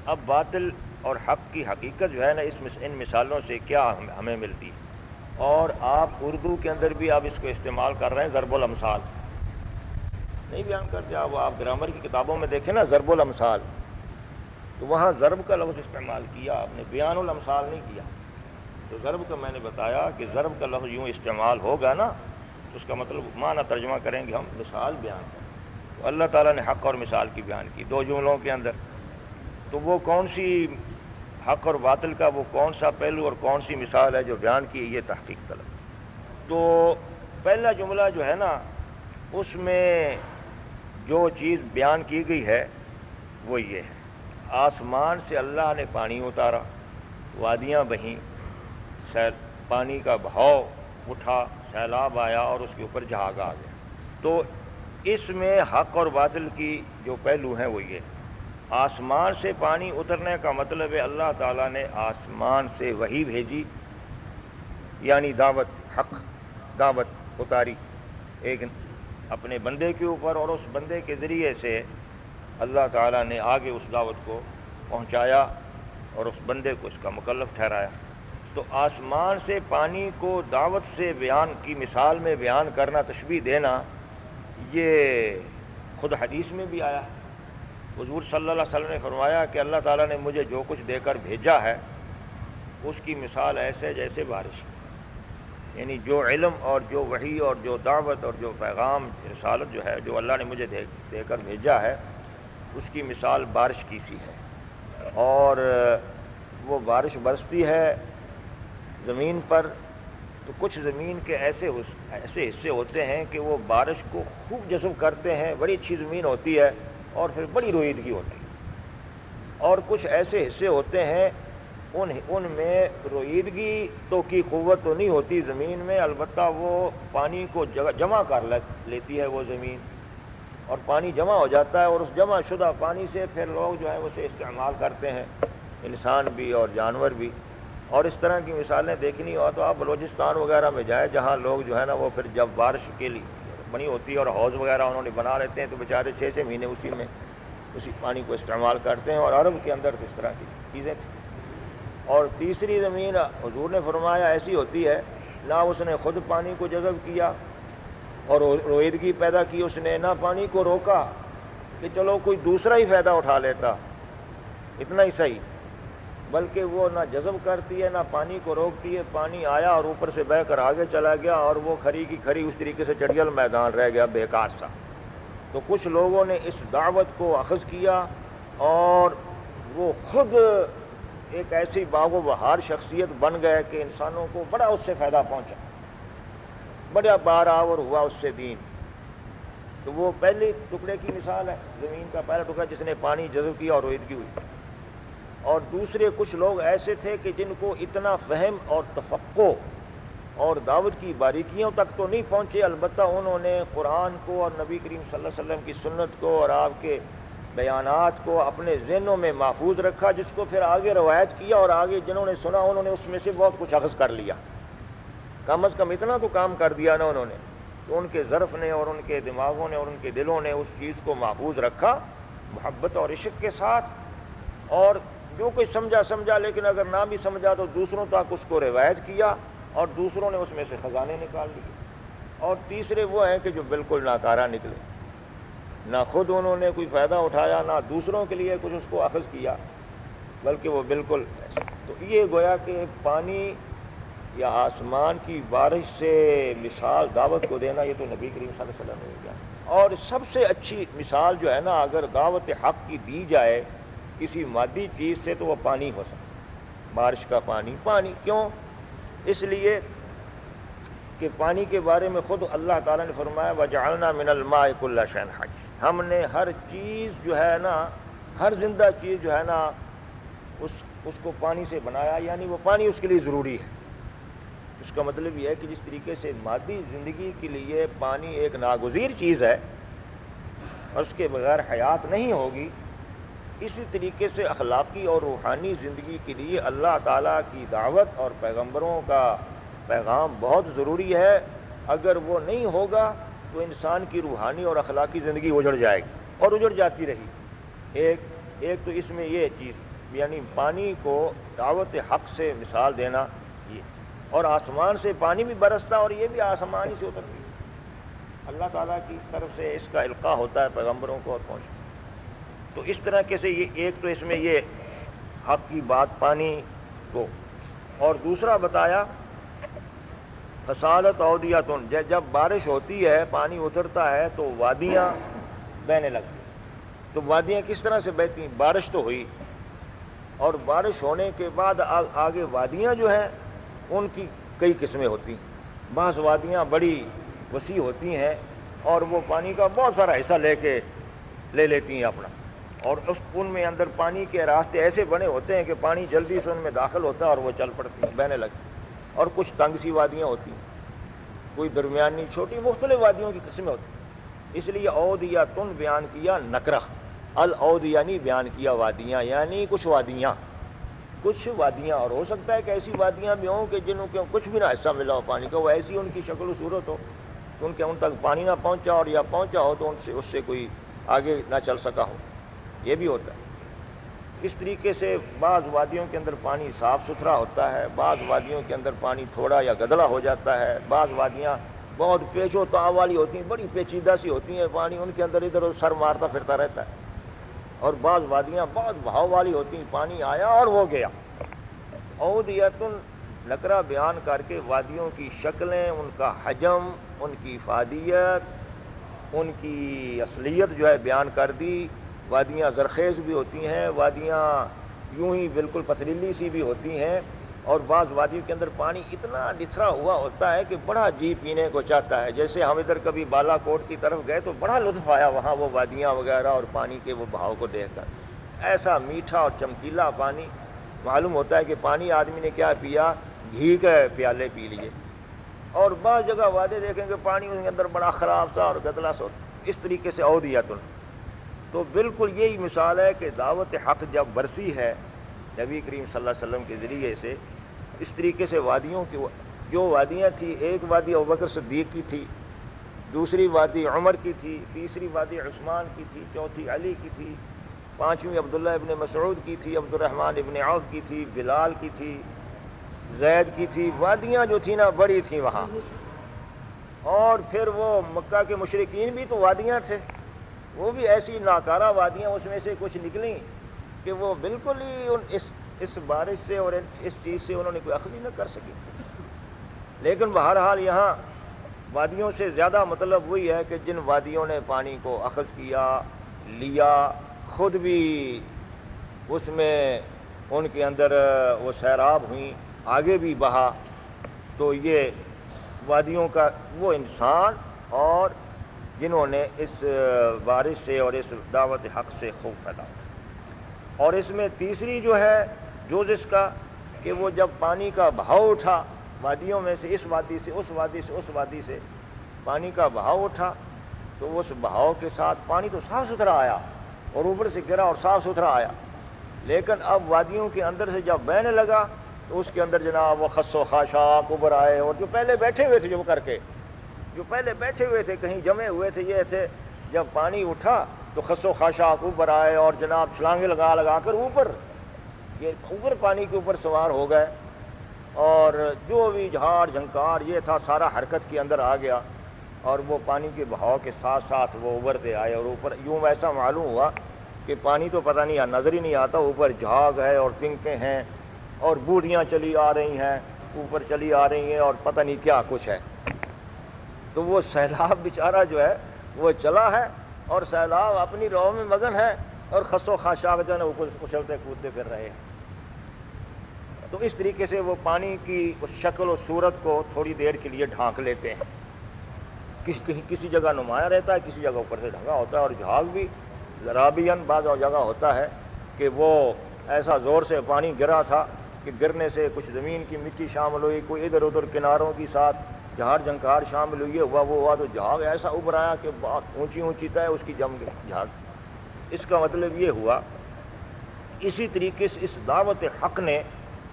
اب باطل اور حق کی حقیقت جو ہے نا، ان مثالوں سے کیا ہمیں ملتی ہے، اور آپ اردو کے اندر بھی آپ اس کو استعمال کر رہے ہیں، ضرب الامثال نہیں بیان کرتے آپ گرامر کی کتابوں میں دیکھیں نا، ضرب الامثال، تو وہاں ضرب کا لفظ استعمال کیا آپ نے، بیان الامثال نہیں کیا۔ تو ضرب کا میں نے بتایا کہ ضرب کا لفظ یوں استعمال ہوگا نا تو اس کا مطلب معنی ترجمہ کریں گے ہم مثال بیان کریں، تو اللہ تعالیٰ نے حق اور مثال کی بیان کی دو جملوں کے اندر، تو وہ کون سی حق اور باطل کا وہ کون سا پہلو اور کون سی مثال ہے جو بیان کی، یہ تحقیق طلب۔ تو پہلا جملہ جو ہے نا اس میں جو چیز بیان کی گئی ہے وہ یہ ہے، آسمان سے اللہ نے پانی اتارا، وادیاں بہیں، پانی کا بہاؤ اٹھا، سیلاب آیا اور اس کے اوپر جھاگ آ گیا۔ تو اس میں حق اور باطل کی جو پہلو ہیں وہ یہ، آسمان سے پانی اترنے کا مطلب ہے اللہ تعالیٰ نے آسمان سے وحی بھیجی، یعنی دعوت، حق دعوت اتاری ایک اپنے بندے کے اوپر، اور اس بندے کے ذریعے سے اللہ تعالیٰ نے آگے اس دعوت کو پہنچایا اور اس بندے کو اس کا مکلف ٹھہرایا۔ تو آسمان سے پانی کو دعوت سے بیان کی مثال میں بیان کرنا، تشبیہ دینا، یہ خود حدیث میں بھی آیا ہے۔ حضور صلی اللہ علیہ وسلم نے فرمایا کہ اللہ تعالیٰ نے مجھے جو کچھ دے کر بھیجا ہے اس کی مثال ایسے جیسے بارش، یعنی جو علم اور جو وحی اور جو دعوت اور جو پیغام رسالت جو ہے جو اللہ نے مجھے دے کر بھیجا ہے اس کی مثال بارش کی سی ہے۔ اور وہ بارش برستی ہے زمین پر، تو کچھ زمین کے ایسے حصے ہوتے ہیں کہ وہ بارش کو خوب جذب کرتے ہیں، بڑی اچھی زمین ہوتی ہے اور پھر بڑی رویدگی ہوتی ہے، اور کچھ ایسے حصے ہوتے ہیں ان میں رویدگی تو کی قوت تو نہیں ہوتی زمین میں، البتہ وہ پانی کو جمع کر لیتی ہے وہ زمین، اور پانی جمع ہو جاتا ہے، اور اس جمع شدہ پانی سے پھر لوگ جو ہے اسے استعمال کرتے ہیں، انسان بھی اور جانور بھی۔ اور اس طرح کی مثالیں دیکھنی ہو تو آپ بلوچستان وغیرہ میں جائیں، جہاں لوگ جو ہے نا وہ پھر جب بارش کے لیے بنی ہوتی ہے اور حوض وغیرہ انہوں نے بنا لیتے ہیں تو بیچارے 6 مہینے اسی پانی کو استعمال کرتے ہیں، اور عرب کے اندر تو اس طرح کی چیزیں تھیں۔ اور تیسری زمین حضور نے فرمایا ایسی ہوتی ہے، نہ اس نے خود پانی کو جذب کیا اور رویدگی پیدا کی اس نے، نہ پانی کو روکا کہ چلو کوئی دوسرا ہی فائدہ اٹھا لیتا، اتنا ہی صحیح، بلکہ وہ نہ جذب کرتی ہے نہ پانی کو روکتی ہے، پانی آیا اور اوپر سے بہہ کر آگے چلا گیا اور وہ کھری کی کھری اس طریقے سے چڑیل میدان رہ گیا بیکار سا۔ تو کچھ لوگوں نے اس دعوت کو اخذ کیا اور وہ خود ایک ایسی باغ و بہار شخصیت بن گئے کہ انسانوں کو بڑا اس سے فائدہ پہنچا، بڑا بار آور ہوا اس سے دین۔ تو وہ پہلے ٹکڑے کی مثال ہے، زمین کا پہلا ٹکڑا جس نے پانی جذب کیا اور رویدگی ہوئی۔ اور دوسرے کچھ لوگ ایسے تھے کہ جن کو اتنا فہم اور تفقہ اور دعوت کی باریکیوں تک تو نہیں پہنچے، البتہ انہوں نے قرآن کو اور نبی کریم صلی اللہ علیہ وسلم کی سنت کو اور آپ کے بیانات کو اپنے ذہنوں میں محفوظ رکھا، جس کو پھر آگے روایت کیا، اور آگے جنہوں نے سنا انہوں نے اس میں سے بہت کچھ اخذ کر لیا، کم از کم اتنا تو کام کر دیا نا انہوں نے، تو ان کے ظرف نے اور ان کے دماغوں نے اور ان کے دلوں نے اس چیز کو محفوظ رکھا محبت اور عشق کے ساتھ، اور جو کوئی سمجھا، لیکن اگر نہ بھی سمجھا تو دوسروں تک اس کو روایت کیا اور دوسروں نے اس میں سے خزانے نکال لیے۔ اور تیسرے وہ ہیں کہ جو بالکل ناکارہ نکلے، نہ خود انہوں نے کوئی فائدہ اٹھایا نہ دوسروں کے لیے کچھ اس کو اخذ کیا، بلکہ وہ بالکل ایسا۔ تو یہ گویا کہ پانی یا آسمان کی بارش سے مثال دعوت کو دینا، یہ تو نبی کریم صلی اللہ علیہ وسلم نے کیا۔ اور سب سے اچھی مثال جو ہے نا اگر دعوت حق کی دی جائے کسی مادی چیز سے تو وہ پانی ہو سکتا، بارش کا پانی کیوں؟ اس لیے کہ پانی کے بارے میں خود اللہ تعالیٰ نے فرمایا وَجَعَلْنَا مِنَ الْمَاءِ كُلَّ شَيْءٍ حَيٍّ، ہم نے ہر چیز جو ہے نا، ہر زندہ چیز جو ہے نا اس کو پانی سے بنایا، یعنی وہ پانی اس کے لیے ضروری ہے۔ اس کا مطلب یہ ہے کہ جس طریقے سے مادی زندگی کے لیے پانی ایک ناگزیر چیز ہے اور اس کے بغیر حیات نہیں ہوگی، اسی طریقے سے اخلاقی اور روحانی زندگی کے لیے اللہ تعالیٰ کی دعوت اور پیغمبروں کا پیغام بہت ضروری ہے۔ اگر وہ نہیں ہوگا تو انسان کی روحانی اور اخلاقی زندگی اجڑ جائے گی اور اجڑ جاتی رہی۔ ایک تو اس میں یہ چیز یعنی پانی کو دعوت حق سے مثال دینا، یہ اور آسمان سے پانی بھی برستا اور یہ بھی آسمان ہی سے اترتی ہے، اللہ تعالیٰ کی طرف سے اس کا القاء ہوتا ہے پیغمبروں کو اور پہنچتا ہے۔ تو اس طرح سے یہ ایک تو اس میں یہ حق کی بات پانی کو، اور دوسرا بتایا فسالت اودیتن، جب بارش ہوتی ہے پانی اترتا ہے تو وادیاں بہنے لگتی ہیں۔ تو وادیاں کس طرح سے بہتی ہیں؟ بارش تو ہوئی اور بارش ہونے کے بعد آگے وادیاں جو ہیں ان کی کئی قسمیں ہوتی ہیں۔ بعض وادیاں بڑی وسیع ہوتی ہیں اور وہ پانی کا بہت سارا حصہ لے لیتی ہیں اپنا، اور ان میں اندر پانی کے راستے ایسے بنے ہوتے ہیں کہ پانی جلدی سے ان میں داخل ہوتا ہے اور وہ چل پڑتی ہیں، بہنے لگتی ہیں۔ اور کچھ تنگ سی وادیاں ہوتی ہیں، کوئی درمیانی چھوٹی، مختلف وادیوں کی قسمیں ہوتی ہیں۔ اس لیے اودیاتن بیان کیا نکرہ، الاودیہ نہیں بیان کیا وادیاں، یعنی کچھ وادیاں اور ہو سکتا ہے کہ ایسی وادیاں بھی ہوں کہ جنہوں کے کچھ بھی نہ حصہ ملا ہو پانی کا، وہ ایسی ان کی شکل و صورت ہو کہ ان تک پانی نہ پہنچا، اور یا پہنچا ہو تو اس سے کوئی آگے نہ چل سکا ہو، یہ بھی ہوتا ہے۔ اس طریقے سے بعض وادیوں کے اندر پانی صاف ستھرا ہوتا ہے، بعض وادیوں کے اندر پانی تھوڑا یا گدلا ہو جاتا ہے، بعض وادیاں بہت پیچ و تاب والی ہوتی ہیں، بڑی پیچیدہ سی ہوتی ہیں، پانی ان کے اندر ادھر ادھر سر مارتا پھرتا رہتا ہے، اور بعض وادیاں بہت بہاؤ والی ہوتی ہیں، پانی آیا اور وہ گیا۔ اودیتن نکرہ بیان کر کے وادیوں کی شکلیں، ان کا حجم، ان کی افادیت، ان کی اصلیت جو ہے بیان کر دی۔ وادیاں زرخیز بھی ہوتی ہیں، وادیاں یوں ہی بالکل پتھریلی سی بھی ہوتی ہیں، اور بعض وادیوں کے اندر پانی اتنا نتھرا ہوا ہوتا ہے کہ بڑا جی پینے کو چاہتا ہے۔ جیسے ہم ادھر کبھی بالا کوٹ کی طرف گئے تو بڑا لطف آیا وہاں وہ وادیاں وغیرہ اور پانی کے وہ بہاؤ کو دیکھ کر، ایسا میٹھا اور چمکیلا پانی، معلوم ہوتا ہے کہ پانی آدمی نے کیا پیا، گھی کے پیالے پی لیے۔ اور بعض جگہ وادی دیکھیں گے پانی ان کے اندر بڑا خراب سا اور گدلا سا، اس طریقے سے اودیتن۔ تو بالکل یہی مثال ہے کہ دعوت حق جب برسی ہے نبی کریم صلی اللہ علیہ وسلم کے ذریعے سے، اس طریقے سے وادیوں کی جو وادیاں تھیں، ایک وادی ابوبکر صدیق کی تھی، دوسری وادی عمر کی تھی، تیسری وادی عثمان کی تھی، چوتھی علی کی تھی، پانچویں عبداللہ ابن مسعود کی تھی، عبد الرحمن ابن عوف کی تھی، بلال کی تھی، زید کی تھی۔ وادیاں جو تھیں نا بڑی تھیں وہاں، اور پھر وہ مکہ کے مشرکین بھی تو وادیاں تھے، وہ بھی ایسی ناکارہ وادیاں اس میں سے کچھ نکلیں کہ وہ بالکل ہی اس بارش سے اور اس چیز سے انہوں نے کوئی اخذ ہی نہ کر سکی۔ لیکن بہرحال یہاں وادیوں سے زیادہ مطلب وہی ہے کہ جن وادیوں نے پانی کو اخذ کیا، لیا، خود بھی اس میں ان کے اندر وہ سیراب ہوئیں، آگے بھی بہا، تو یہ وادیوں کا وہ انسان اور جنہوں نے اس بارش سے اور اس دعوت حق سے خوب فائدہ۔ اور اس میں تیسری جو ہے جوزش کا، کہ وہ جب پانی کا بہاؤ اٹھا وادیوں میں سے، اس وادی سے اس وادی سے اس وادی سے پانی کا بہاؤ اٹھا، تو اس بہاؤ کے ساتھ پانی تو صاف ستھرا آیا اور اوپر سے گرا اور صاف ستھرا آیا، لیکن اب وادیوں کے اندر سے جب بہنے لگا تو اس کے اندر جناب وہ خس و خاشاک ابھر آئے، اور جو پہلے بیٹھے ہوئے تھے جو پہلے بیٹھے ہوئے تھے کہیں جمے ہوئے تھے، یہ تھے، جب پانی اٹھا تو خس و خاشاک اوپر آئے اور جناب چھلانگیں لگا کر اوپر پانی کے اوپر سوار ہو گئے، اور جو بھی جھاڑ جھنکار یہ تھا سارا حرکت کے اندر آ گیا، اور وہ پانی کے بہاؤ کے ساتھ ساتھ وہ ابھرتے آئے، اور اوپر یوں ایسا معلوم ہوا کہ پانی تو پتہ نہیں نظر ہی نہیں آتا، اوپر جھاگ ہے اور تنکیں ہیں اور بوڑیاں چلی آ رہی ہیں، اوپر چلی آ رہی ہیں، اور پتہ نہیں کیا کچھ ہے۔ تو وہ سیلاب بیچارہ جو ہے وہ چلا ہے، اور سیلاب اپنی رو میں مگن ہے، اور خس و خاشاک جو ہے اوپر اچھلتے کودتے پھر رہے ہیں۔ تو اس طریقے سے وہ پانی کی اس شکل و صورت کو تھوڑی دیر کے لیے ڈھانک لیتے ہیں، کسی جگہ نمایاں رہتا ہے، کسی جگہ اوپر سے ڈھنگا ہوتا ہے، اور جھاگ بھی ذرابین بعض جگہ ہوتا ہے کہ وہ ایسا زور سے پانی گرا تھا کہ گرنے سے کچھ زمین کی مٹی شامل ہوئی، کوئی ادھر ادھر کناروں کی ساتھ جھاڑ جھنکار شامل ہوئی، ہوا تو جھاگ ایسا ابھر آیا کہ بہت اونچی طے اس کی جم گئی جھاگ۔ اس کا مطلب یہ ہوا، اسی طریقے سے اس دعوت حق نے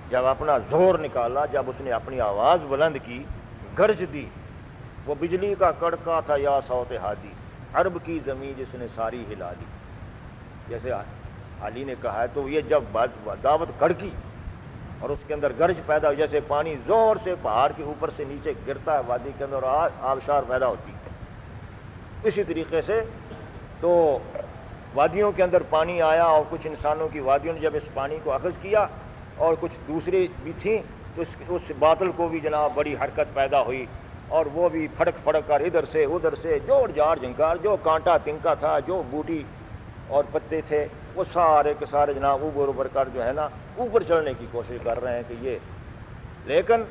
جب اپنا زور نکالا، جب اس نے اپنی آواز بلند کی، گرج دی، وہ بجلی کا کڑکا تھا یا صوت ہادی، عرب کی زمین جس نے ساری ہلا دی، جیسے علی نے کہا ہے۔ تو یہ جب دعوت کڑکی اور اس کے اندر گرج پیدا ہوئی، جیسے پانی زور سے پہاڑ کے اوپر سے نیچے گرتا ہے وادی کے اندر اور آبشار پیدا ہوتی ہے، اسی طریقے سے تو وادیوں کے اندر پانی آیا، اور کچھ انسانوں کی وادیوں نے جب اس پانی کو اخذ کیا، اور کچھ دوسری بھی تھیں تو اس باطل کو بھی جناب بڑی حرکت پیدا ہوئی، اور وہ بھی پھڑک کر ادھر سے ادھر سے جو جھاڑ جھنکار، جو کانٹا تنکا تھا، جو بوٹی اور پتے تھے، وہ سارے کے سارے جناب اوپر کر جو ہے نا اوپر چڑھنے کی کوشش کر رہے ہیں کہ یہ۔ لیکن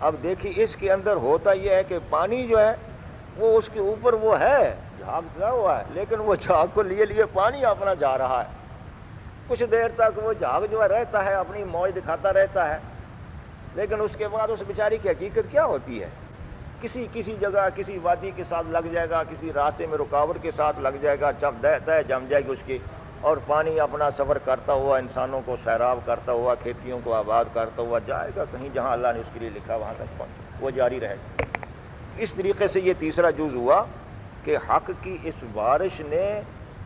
اب دیکھیے اس کے اندر ہوتا یہ ہے کہ پانی جو ہے وہ اس کے اوپر وہ ہے، جھاگ لگا ہوا ہے، لیکن وہ جھاگ کو لیے پانی اپنا جا رہا ہے، کچھ دیر تک وہ جھاگ جو ہے رہتا ہے، اپنی موج دکھاتا رہتا ہے، لیکن اس کے بعد اس بیچاری کی حقیقت کیا ہوتی ہے؟ کسی جگہ کسی وادی کے ساتھ لگ جائے گا، کسی راستے میں رکاوٹ کے ساتھ لگ جائے گا، طے جم جائے گی اس کی، اور پانی اپنا سفر کرتا ہوا انسانوں کو سیراب کرتا ہوا، کھیتیوں کو آباد کرتا ہوا جائے گا کہیں جہاں اللہ نے اس کے لیے لکھا وہاں تک وہ جاری رہے گا۔ اس طریقے سے یہ تیسرا جز ہوا کہ حق کی اس بارش نے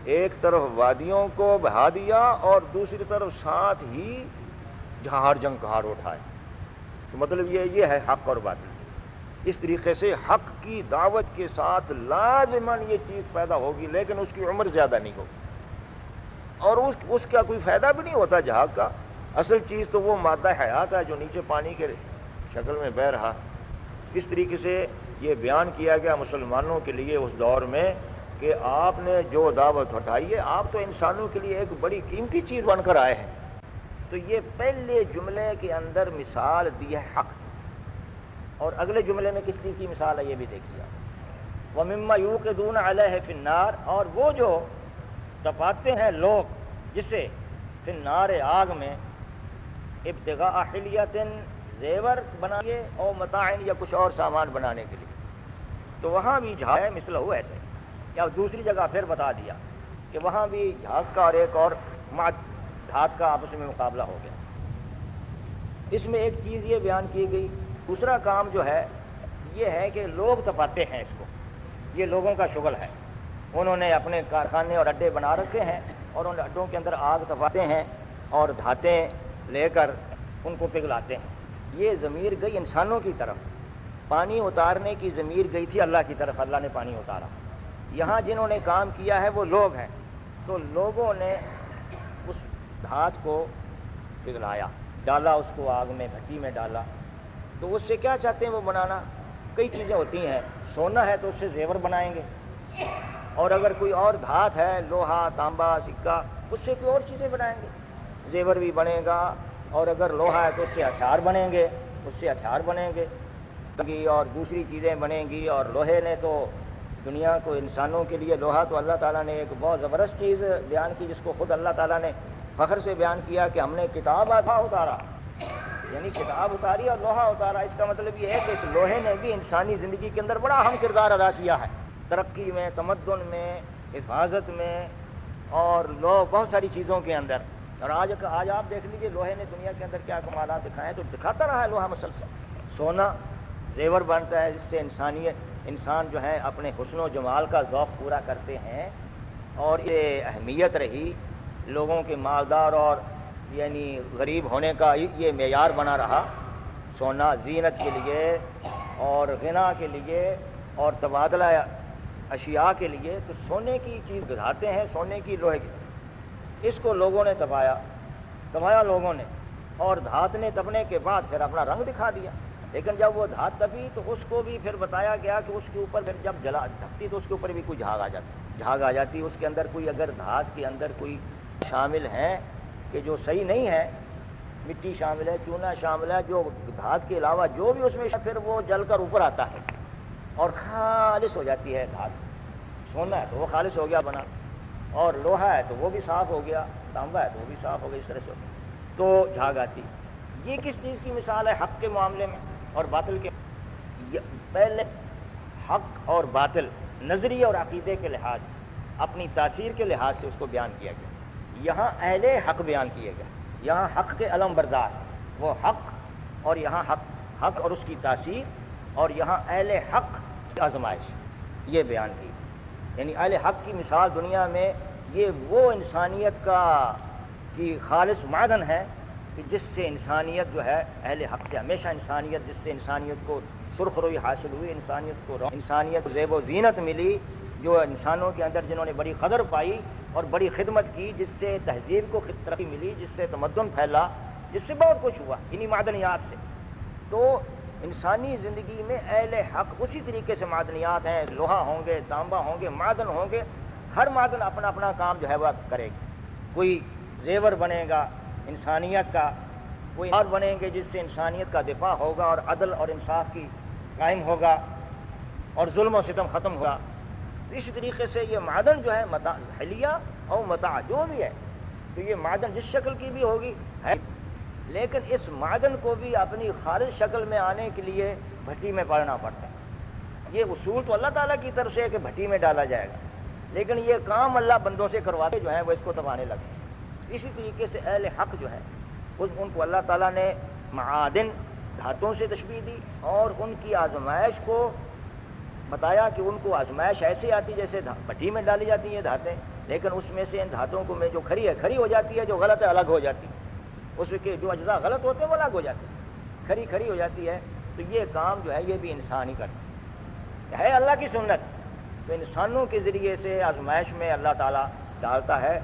ایک طرف وادیوں کو بہا دیا اور دوسری طرف ساتھ ہی جہار جنگ کہار اٹھائے. تو مطلب یہ ہے حق اور باطل. اس طریقے سے حق کی دعوت کے ساتھ لازماً یہ چیز پیدا ہوگی، لیکن اس کی عمر زیادہ نہیں ہوگی اور اس کا کوئی فائدہ بھی نہیں ہوتا جہاز کا. اصل چیز تو وہ مادہ حیات ہے جو نیچے پانی کے شکل میں بہہ رہا. اس طریقے سے یہ بیان کیا گیا مسلمانوں کے لیے اس دور میں کہ آپ نے جو دعوت اٹھائی ہے، آپ تو انسانوں کے لیے ایک بڑی قیمتی چیز بن کر آئے ہیں. تو یہ پہلے جملے کے اندر مثال دی ہے حق، اور اگلے جملے میں کس چیز کی مثال ہے یہ بھی دیکھیے. وَمِمَّا يُوقِدُونَ عَلَيْهِ فِي النَّارِ، اور وہ جو تپاتے ہیں لوگ جسے فی النار آگ میں، ابتغاء حلیۃ زیور بنائیے اور متاعن یا کچھ اور سامان بنانے کے لیے. تو وہاں بھی جھاگ ہے مثلہ ہو ایسے، یا دوسری جگہ پھر بتا دیا کہ وہاں بھی جھاگ کا اور ایک اور دھات کا آپس میں مقابلہ ہو گیا. اس میں ایک چیز یہ بیان کی گئی. دوسرا کام جو ہے یہ ہے کہ لوگ تپاتے ہیں اس کو، یہ لوگوں کا شغل ہے. انہوں نے اپنے کارخانے اور اڈے بنا رکھے ہیں اور ان اڈوں کے اندر آگ تپاتے ہیں اور دھاتیں لے کر ان کو پگھلاتے ہیں. یہ ضمیر گئی انسانوں کی طرف، پانی اتارنے کی ضمیر گئی تھی اللہ کی طرف، اللہ نے پانی اتارا. یہاں جنہوں نے کام کیا ہے وہ لوگ ہیں، تو لوگوں نے اس دھات کو پگھلایا، ڈالا اس کو آگ میں، بھٹی میں ڈالا. تو اس سے کیا چاہتے ہیں وہ بنانا؟ کئی چیزیں ہوتی ہیں. سونا ہے تو اس سے زیور بنائیں گے، اور اگر کوئی اور دھات ہے، لوہا، تانبا، سکہ، اس سے کوئی اور چیزیں بنائیں گے، زیور بھی بنے گا. اور اگر لوہا ہے تو اس سے ہتھیار بنیں گے، اس سے ہتھیار بنیں گے اور دوسری چیزیں بنیں گی. اور لوہے نے تو دنیا کو، انسانوں کے لیے لوہا تو اللہ تعالیٰ نے ایک بہت زبردست چیز بیان کی، جس کو خود اللہ تعالیٰ نے فخر سے بیان کیا کہ ہم نے کتاب اتارا، یعنی کتاب اتاری اور لوہا اتارا. اس کا مطلب یہ ہے کہ اس لوہے نے بھی انسانی زندگی کے اندر بڑا اہم کردار ادا کیا ہے، ترقی میں، تمدن میں، حفاظت میں اور بہت ساری چیزوں کے اندر. اور آج آپ دیکھ لیجیے لوہے نے دنیا کے اندر کیا کمالات دکھائے، تو دکھاتا رہا ہے لوہا مسلسل. سونا زیور بنتا ہے جس سے انسان جو ہے اپنے حسن و جمال کا ذوق پورا کرتے ہیں. اور یہ اہمیت رہی لوگوں کے مالدار اور یعنی غریب ہونے کا یہ معیار بنا رہا. سونا زینت کے لیے اور غنا کے لیے اور تبادلہ اشیاء کے لیے. تو سونے کی چیز گدھاتے ہیں، سونے کی، لوہے کی. اس کو لوگوں نے تپایا لوگوں نے، اور دھات نے تپنے کے بعد پھر اپنا رنگ دکھا دیا. لیکن جب وہ دھات تپی تو اس کو بھی پھر بتایا گیا کہ اس کے اوپر پھر جب ڈھکتی تو اس کے اوپر بھی کوئی جھاگ آ جاتی. اس کے اندر کوئی، اگر دھات کے اندر کوئی شامل ہیں کہ جو صحیح نہیں ہے، مٹی شامل ہے، چونا شامل ہے، جو دھات کے علاوہ جو بھی اس میں، پھر وہ جل کر اوپر آتا ہے اور خالص ہو جاتی ہے دھات. سونا ہے تو وہ خالص ہو گیا بنا، اور لوہا ہے تو وہ بھی صاف ہو گیا، تانبا ہے تو وہ بھی صاف ہو گیا. اس طرح سے تو جھاگ آتی. یہ کس چیز کی مثال ہے؟ حق کے معاملے میں اور باطل کے. پہلے حق اور باطل نظریے اور عقیدے کے لحاظ سے، اپنی تاثیر کے لحاظ سے اس کو بیان کیا گیا. یہاں اہل حق بیان کیے گئے، یہاں حق کے علم بردار وہ حق، اور یہاں حق اور اس کی تاثیر، اور یہاں اہل حق کی آزمائش یہ بیان کی. یعنی اہل حق کی مثال دنیا میں یہ وہ انسانیت کی خالص معدن ہے کہ جس سے انسانیت جو ہے، اہل حق سے ہمیشہ انسانیت، جس سے انسانیت کو سرخ روئی حاصل ہوئی، انسانیت کو زیب و زینت ملی، جو انسانوں کے اندر جنہوں نے بڑی قدر پائی اور بڑی خدمت کی، جس سے تہذیب کو ترقی ملی، جس سے تمدن پھیلا، جس سے بہت کچھ ہوا انہی معدنیات سے. تو انسانی زندگی میں اہل حق اسی طریقے سے معدنیات ہیں. لوہا ہوں گے، تانبا ہوں گے، معدن ہوں گے. ہر معدن اپنا اپنا کام جو ہے وہ کرے گا. کوئی زیور بنے گا انسانیت کا، کوئی اور بنیں گے جس سے انسانیت کا دفاع ہوگا اور عدل اور انصاف کی قائم ہوگا اور ظلم و ستم ختم ہوگا. تو اسی طریقے سے یہ معدن جو ہے، متاع حلیہ اور متاع جو بھی ہے، تو یہ معدن جس شکل کی بھی ہوگی ہے، لیکن اس معدن کو بھی اپنی خالص شکل میں آنے کے لیے بھٹی میں پڑنا پڑتا ہے. یہ اصول تو اللہ تعالیٰ کی طرف سے ہے کہ بھٹی میں ڈالا جائے گا، لیکن یہ کام اللہ بندوں سے کرواتے جو ہیں وہ اس کو دبانے لگے. اسی طریقے سے اہل حق جو ہے ان کو اللہ تعالیٰ نے معادن، دھاتوں سے تشبیہ دی، اور ان کی آزمائش کو بتایا کہ ان کو آزمائش ایسی آتی جیسے بھٹی میں ڈالی جاتی ہیں دھاتیں، لیکن اس میں سے ان دھاتوں کو میں جو کھری ہے کھری ہو جاتی ہے، جو غلط ہے الگ ہو جاتی ہے، اس کے جو اجزاء غلط ہوتے ہیں وہ الگ ہو جاتے ہیں، کھری ہو جاتی ہے۔ تو یہ کام جو ہے یہ بھی انسان ہی کرتا ہے اللہ کی سنت، تو انسانوں کے ذریعے سے آزمائش میں اللہ تعالیٰ ڈالتا ہے،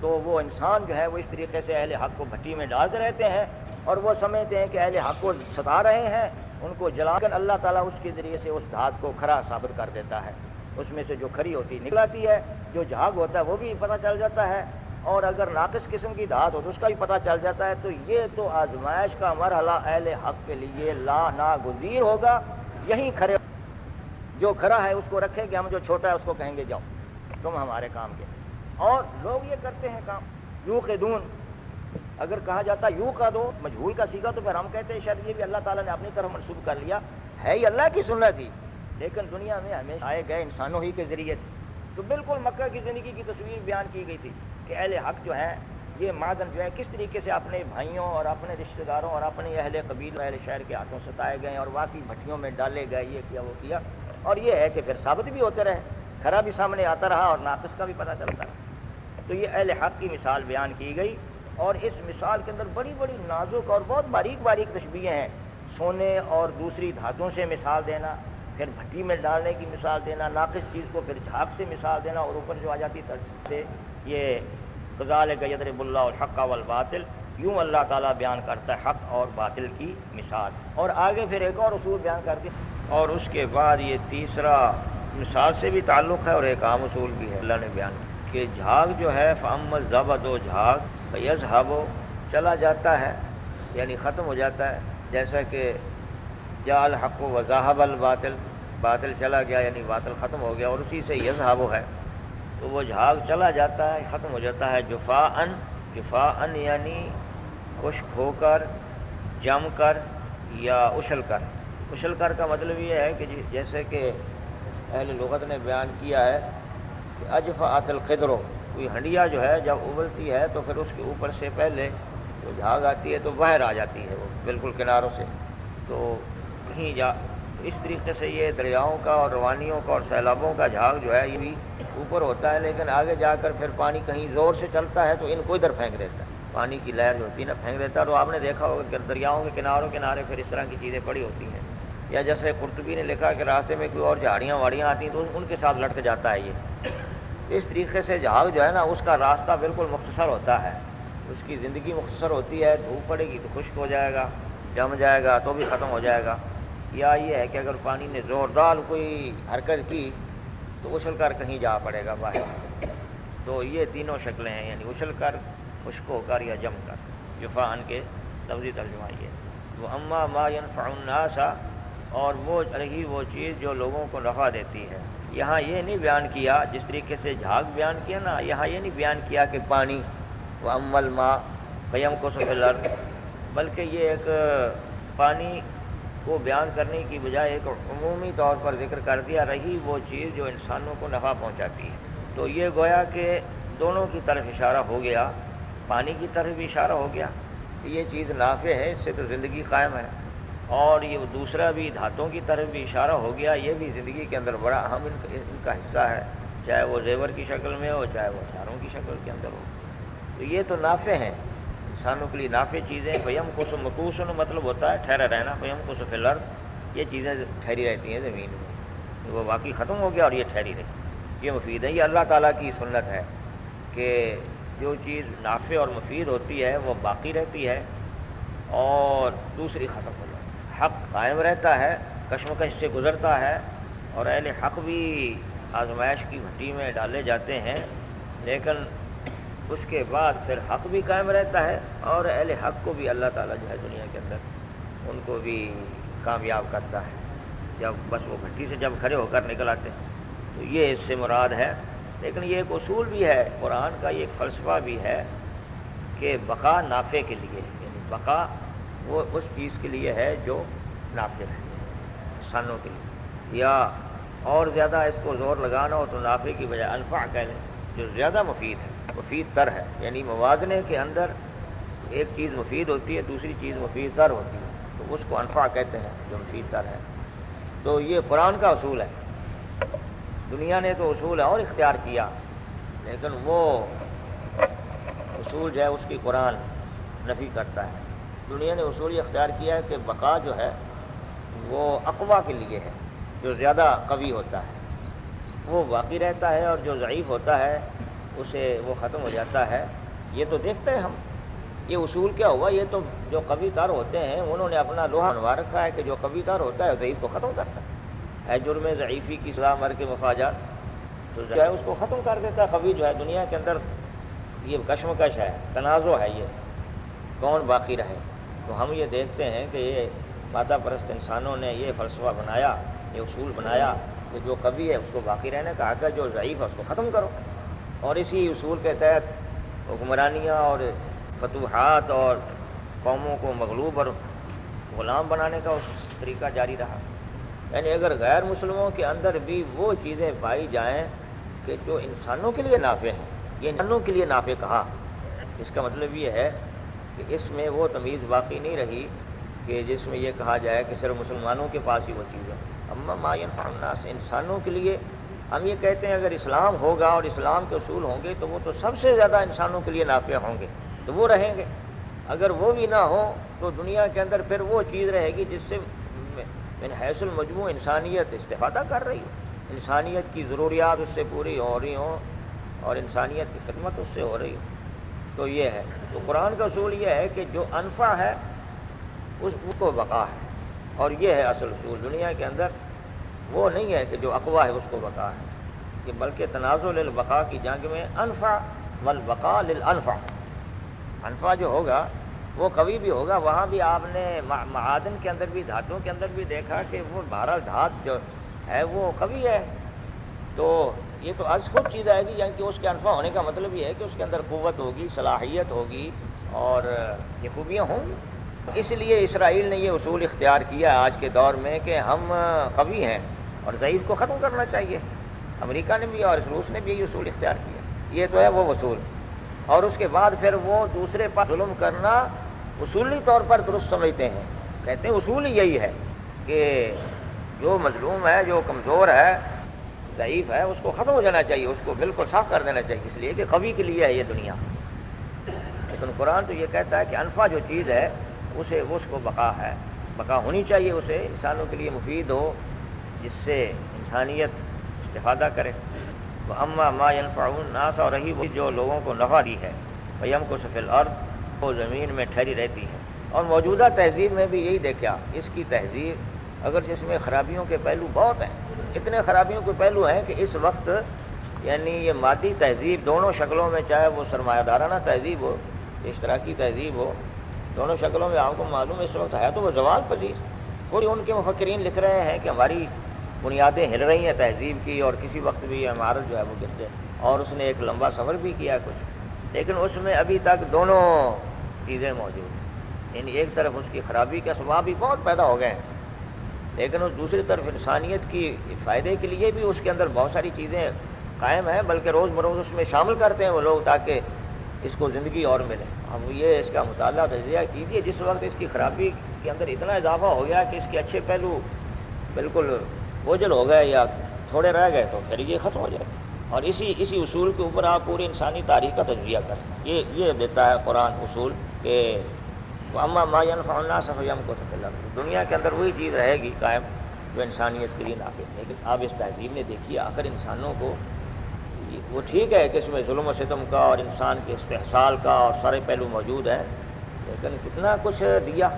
تو وہ انسان جو ہے وہ اس طریقے سے اہل حق کو بھٹی میں ڈالتے رہتے ہیں اور وہ سمجھتے ہیں کہ اہل حق کو ستا رہے ہیں، ان کو جلا کر اللہ تعالیٰ اس کے ذریعے سے اس دھات کو کھرا ثابت کر دیتا ہے، اس میں سے جو کھری ہوتی نکلاتی ہے، جو جھاگ ہوتا ہے وہ بھی پتہ چل جاتا ہے، اور اگر ناقص قسم کی دھات ہو تو اس کا بھی پتہ چل جاتا ہے۔ تو یہ تو آزمائش کا مرحلہ اہل حق کے لیے لا ناگزیر ہوگا، یہیں کھڑے جو کھڑا ہے اس کو رکھیں گے ہم، جو چھوٹا ہے اس کو کہیں گے جاؤ تم ہمارے کام کے۔ اور لوگ یہ کرتے ہیں کام یوقدون، اگر کہا جاتا یوں کا دو مجہول کا سیکھا تو پھر ہم کہتے ہیں شاید یہ بھی اللہ تعالیٰ نے اپنی طرف منسوب کر لیا، ہے یہ اللہ کی سنت ہی، لیکن دنیا میں ہمیشہ آئے گئے انسانوں ہی کے ذریعے سے۔ تو بالکل مکہ کی زندگی کی تصویر بیان کی گئی تھی کہ اہل حق جو ہیں یہ معدن جو ہے کس طریقے سے اپنے بھائیوں اور اپنے رشتہ داروں اور اپنے اہل قبیل اہل شہر کے ہاتھوں ستائے گئے اور واقعی بھٹیوں میں ڈالے گئے، یہ کیا وہ کیا، اور یہ ہے کہ پھر ثابت بھی ہوتے رہے، کھرا بھی سامنے آتا رہا اور ناقص کا بھی پتہ چلتا رہا۔ تو یہ اہل حق کی مثال بیان کی گئی، اور اس مثال کے اندر بڑی بڑی نازک اور بہت باریک باریک تشبیہیں ہیں، سونے اور دوسری دھاتوں سے مثال دینا، پھر بھٹی میں ڈالنے کی مثال دینا، ناقص چیز کو پھر جھاگ سے مثال دینا، اور اوپر جو آ جاتی سے یہ کذالک یضرب اللہ الحق والباطل، یوں اللہ تعالیٰ بیان کرتا ہے حق اور باطل کی مثال، اور آگے پھر ایک اور اصول بیان کرتے ہیں، اور اس کے بعد یہ تیسرا مثال سے بھی تعلق ہے اور ایک عام اصول بھی ہے اللہ نے بیان کہ جھاگ جو ہے فَأَمَّا الزَّبَدُ جھاگ فَيَذْهَبُ چلا جاتا ہے، یعنی ختم ہو جاتا ہے، جیسا کہ جاء الحق وذهب الباطل، باطل چلا گیا یعنی باطل ختم ہو گیا، اور اسی سے یذهب ہے، تو وہ جھاگ چلا جاتا ہے، ختم ہو جاتا ہے، جفاءً یعنی خشک ہو کر، جم کر یا اچھل کر۔ اچھل کر کا مطلب یہ ہے کہ جیسے کہ اہل لغت نے بیان کیا ہے کہ اجفأت القدر، کوئی ہنڈیا جو ہے جب ابلتی ہے تو پھر اس کے اوپر سے پہلے جو جھاگ آتی ہے تو باہر آ جاتی ہے وہ بالکل کناروں سے، تو کہیں اس طریقے سے یہ دریاؤں کا اور روانیوں کا اور سیلابوں کا جھاگ جو ہے یہ بھی اوپر ہوتا ہے، لیکن آگے جا کر پھر پانی کہیں زور سے چلتا ہے تو ان کو ادھر پھینک دیتا ہے، پانی کی لہر جو ہوتی ہے نا پھینک دیتا ہے۔ تو آپ نے دیکھا ہوگا کہ دریاؤں کے کنارے پھر اس طرح کی چیزیں پڑی ہوتی ہیں، یا جیسے قرطبی نے لکھا کہ راستے میں کوئی اور جھاڑیاں واڑیاں آتی ہیں تو ان کے ساتھ لٹک جاتا ہے یہ۔ اس طریقے سے جھاگ جو ہے نا اس کا راستہ بالکل مختصر ہوتا ہے، اس کی زندگی مختصر ہوتی ہے، دھوپ پڑے گی تو خشک ہو جائے گا، جم جائے گا تو بھی ختم ہو جائے گا، یا یہ ہے کہ اگر پانی نے زوردار کوئی حرکت کی تو اچھل کر کہیں جا پڑے گا باہر۔ تو یہ تینوں شکلیں ہیں، یعنی اچھل کر، خشک ہو کر یا جم کر، جفاءً کے لفظی ترجمہ یہ۔ وہ اما ما ينفع الناس، اور وہ رہی وہ چیز جو لوگوں کو نفع دیتی ہے۔ یہاں یہ نہیں بیان کیا جس طریقے سے جھاگ بیان کیا نا، یہاں یہ نہیں بیان کیا کہ پانی وَأَمَّا الْمَاءُ فَيَمْكُثُ فِي الْأَرْضِ، بلکہ یہ ایک پانی کو بیان کرنے کی بجائے ایک عمومی طور پر ذکر کر دیا، رہی وہ چیز جو انسانوں کو نفع پہنچاتی ہے۔ تو یہ گویا کہ دونوں کی طرف اشارہ ہو گیا، پانی کی طرف بھی اشارہ ہو گیا کہ یہ چیز نافع ہے، اس سے تو زندگی قائم ہے، اور یہ دوسرا بھی دھاتوں کی طرف بھی اشارہ ہو گیا، یہ بھی زندگی کے اندر بڑا اہم ان کا حصہ ہے، چاہے وہ زیور کی شکل میں ہو چاہے وہ ہتھیاروں کی شکل کے اندر ہو۔ تو یہ تو نافع ہیں، انسانوں کے لیے نافع چیزیں۔ فَيَمْكُثُ مَكُوثٌ مطلب ہوتا ہے ٹھہرا رہنا، فَيَمْكُثُ فِي الْأَرْضِ، یہ چیزیں ٹھہری رہتی ہیں زمین میں، وہ باقی ختم ہو گیا اور یہ ٹھہری رہی، یہ مفید ہے۔ یہ اللہ تعالیٰ کی سنت ہے کہ جو چیز نافع اور مفید ہوتی ہے وہ باقی رہتی ہے اور دوسری ختم ہو جاتی ہے، حق قائم رہتا ہے، کشمکش سے گزرتا ہے، اور اہل حق بھی آزمائش کی بھٹی میں ڈالے جاتے ہیں، لیکن اس کے بعد پھر حق بھی قائم رہتا ہے، اور اہل حق کو بھی اللہ تعالیٰ جو ہے دنیا کے اندر ان کو بھی کامیاب کرتا ہے، جب بس وہ بھٹی سے جب کھڑے ہو کر نکل آتے ہیں۔ تو یہ اس سے مراد ہے، لیکن یہ ایک اصول بھی ہے قرآن کا، یہ ایک فلسفہ بھی ہے کہ بقا نافع کے لیے، یعنی بقا وہ اس چیز کے لیے ہے جو نافع ہے انسانوں کے لیے، یا اور زیادہ اس کو زور لگانا ہو تو نافع کی بجائے انفع کہہ لیں، جو زیادہ مفید ہے، مفید تر ہے، یعنی موازنے کے اندر ایک چیز مفید ہوتی ہے دوسری چیز مفید تر ہوتی ہے، تو اس کو انفع کہتے ہیں جو مفید تر ہے۔ تو یہ قرآن کا اصول ہے، دنیا نے تو اصول اور اختیار کیا، لیکن وہ اصول جو ہے اس کی قرآن نفی کرتا ہے۔ دنیا نے اصول یہ اختیار کیا ہے کہ بقا جو ہے وہ اقوا کے لیے ہے، جو زیادہ قوی ہوتا ہے وہ باقی رہتا ہے، اور جو ضعیف ہوتا ہے اسے وہ ختم ہو جاتا ہے۔ یہ تو دیکھتے ہیں ہم، یہ اصول کیا ہوا، یہ تو جو قوی تر ہوتے ہیں انہوں نے اپنا لوہا منوا رکھا ہے کہ جو قوی تر ہوتا ہے ضعیف کو ختم کرتا ہے۔ اے جرم ضعیفی کی سزا مر کے مفاجات، تو جو ہے اس کو ختم کر دیتا ہے۔ قوی جو ہے دنیا کے اندر یہ کشمکش ہے، تنازع ہے، یہ کون باقی رہے۔ تو ہم یہ دیکھتے ہیں کہ یہ مادہ پرست انسانوں نے یہ فلسفہ بنایا، یہ اصول بنایا کہ جو قوی ہے اس کو باقی رہنے کا حق ہے، جو ضعیف ہے اس کو ختم کرو، اور اسی اصول کے تحت حکمرانیاں اور فتوحات اور قوموں کو مغلوب اور غلام بنانے کا اس طریقہ جاری رہا۔ یعنی اگر غیر مسلموں کے اندر بھی وہ چیزیں پائی جائیں کہ جو انسانوں کے لیے نافع ہیں، یہ انسانوں کے لیے نافع کہا، اس کا مطلب یہ ہے کہ اس میں وہ تمیز باقی نہیں رہی کہ جس میں یہ کہا جائے کہ صرف مسلمانوں کے پاس ہی وہ چیز ہے۔ اما ما ينفع الناس، انسانوں کے لیے ہم یہ کہتے ہیں اگر اسلام ہوگا اور اسلام کے اصول ہوں گے تو وہ تو سب سے زیادہ انسانوں کے لیے نافع ہوں گے، تو وہ رہیں گے۔ اگر وہ بھی نہ ہو تو دنیا کے اندر پھر وہ چیز رہے گی جس سے من حیث المجموع انسانیت استفادہ کر رہی ہو، انسانیت کی ضروریات اس سے پوری ہو رہی ہوں اور انسانیت کی خدمت اس سے ہو رہی ہو۔ تو یہ ہے، تو قرآن کا اصول یہ ہے کہ جو انفع ہے اس کو بقا ہے، اور یہ ہے اصل اصول۔ دنیا کے اندر وہ نہیں ہے کہ جو اقوا ہے اس کو بقا ہے، کہ بلکہ تنازع للبقاء کی جنگ میں انفع والبقاء للانفع، انفع جو ہوگا وہ قوی بھی ہوگا۔ وہاں بھی آپ نے معادن کے اندر بھی، دھاتوں کے اندر بھی دیکھا کہ وہ بہرحال دھات جو ہے وہ قوی ہے، تو یہ تو از خود چیز آئے گی، یعنی کہ اس کے انفع ہونے کا مطلب یہ ہے کہ اس کے اندر قوت ہوگی، صلاحیت ہوگی اور یہ خوبیاں ہوں گی۔ اس لیے اسرائیل نے یہ اصول اختیار کیا آج کے دور میں کہ ہم قوی ہیں اور ضعیف کو ختم کرنا چاہیے۔ امریکہ نے بھی اور روس نے بھی یہ اصول اختیار کیا، یہ تو ہے وہ اصول۔ اور اس کے بعد پھر وہ دوسرے پر ظلم کرنا اصولی طور پر درست سمجھتے ہیں، کہتے ہیں اصول ہی یہی ہے کہ جو مظلوم ہے، جو کمزور ہے، ضعیف ہے، اس کو ختم ہو جانا چاہیے، اس کو بالکل صاف کر دینا چاہیے، اس لیے کہ قوی کے لیے ہے یہ دنیا۔ لیکن قرآن تو یہ کہتا ہے کہ انفع جو چیز ہے اسے اس کو بقا ہے، بقا ہونی چاہیے، اسے انسانوں کے لیے مفید ہو جس سے انسانیت استفادہ کرے۔ وَأَمَّا مَا يَنْفَعُ النَّاسَ، اور رہی وہ جو لوگوں کو نفع دی ہے، وَيَمْكُثُ فِي الْأَرْضِ، وہ زمین میں ٹھہری رہتی ہے۔ اور موجودہ تہذیب میں بھی یہی دیکھا، اس کی تہذیب اگرچہ اس میں خرابیوں کے پہلو بہت ہیں، اتنے خرابیوں کے پہلو ہیں کہ اس وقت یعنی یہ مادی تہذیب دونوں شکلوں میں، چاہے وہ سرمایہ دارانہ تہذیب ہو، اشتراکی تہذیب ہو، دونوں شکلوں میں آپ کو معلوم ہے اس وقت ہے تو وہ زوال پذیر۔ کوئی ان کے مفکرین لکھ رہے ہیں کہ ہماری بنیادیں ہل رہی ہیں تہذیب کی، اور کسی وقت بھی یہ عمارت جو ہے وہ گر جائے، اور اس نے ایک لمبا سفر بھی کیا ہے کچھ، لیکن اس میں ابھی تک دونوں چیزیں موجود ہیں۔ یعنی ایک طرف اس کی خرابی کے اسباب بھی بہت پیدا ہو گئے ہیں، لیکن اس دوسری طرف انسانیت کی فائدے کے لیے بھی اس کے اندر بہت ساری چیزیں قائم ہیں، بلکہ روز بروز اس میں شامل کرتے ہیں وہ لوگ تاکہ اس کو زندگی اور ملے۔ اب یہ اس کا مطالعہ تجزیہ کیجیے، جس وقت اس کی خرابی کے اندر اتنا اضافہ ہو گیا کہ اس کے اچھے پہلو بالکل اوجھل ہو گئے یا تھوڑے رہ گئے، تو پھر یہ ختم ہو جائے۔ اور اسی اصول کے اوپر آپ پوری انسانی تاریخ کا تجزیہ کریں۔ یہ دیتا ہے قرآن اصول کہ وَأَمَّا مَا يَنْفَعُ النَّاسَ فَيَمْكُثُ فِي الْأَرْضِ، دنیا کے اندر وہی چیز رہے گی قائم جو انسانیت کے لیے نافع ہے۔ لیکن آپ اس تہذیب میں دیکھیے، آخر انسانوں کو وہ ٹھیک ہے کہ اس میں ظلم و ستم کا اور انسان کے استحصال کا اور سارے پہلو موجود ہیں، لیکن کتنا کچھ دیا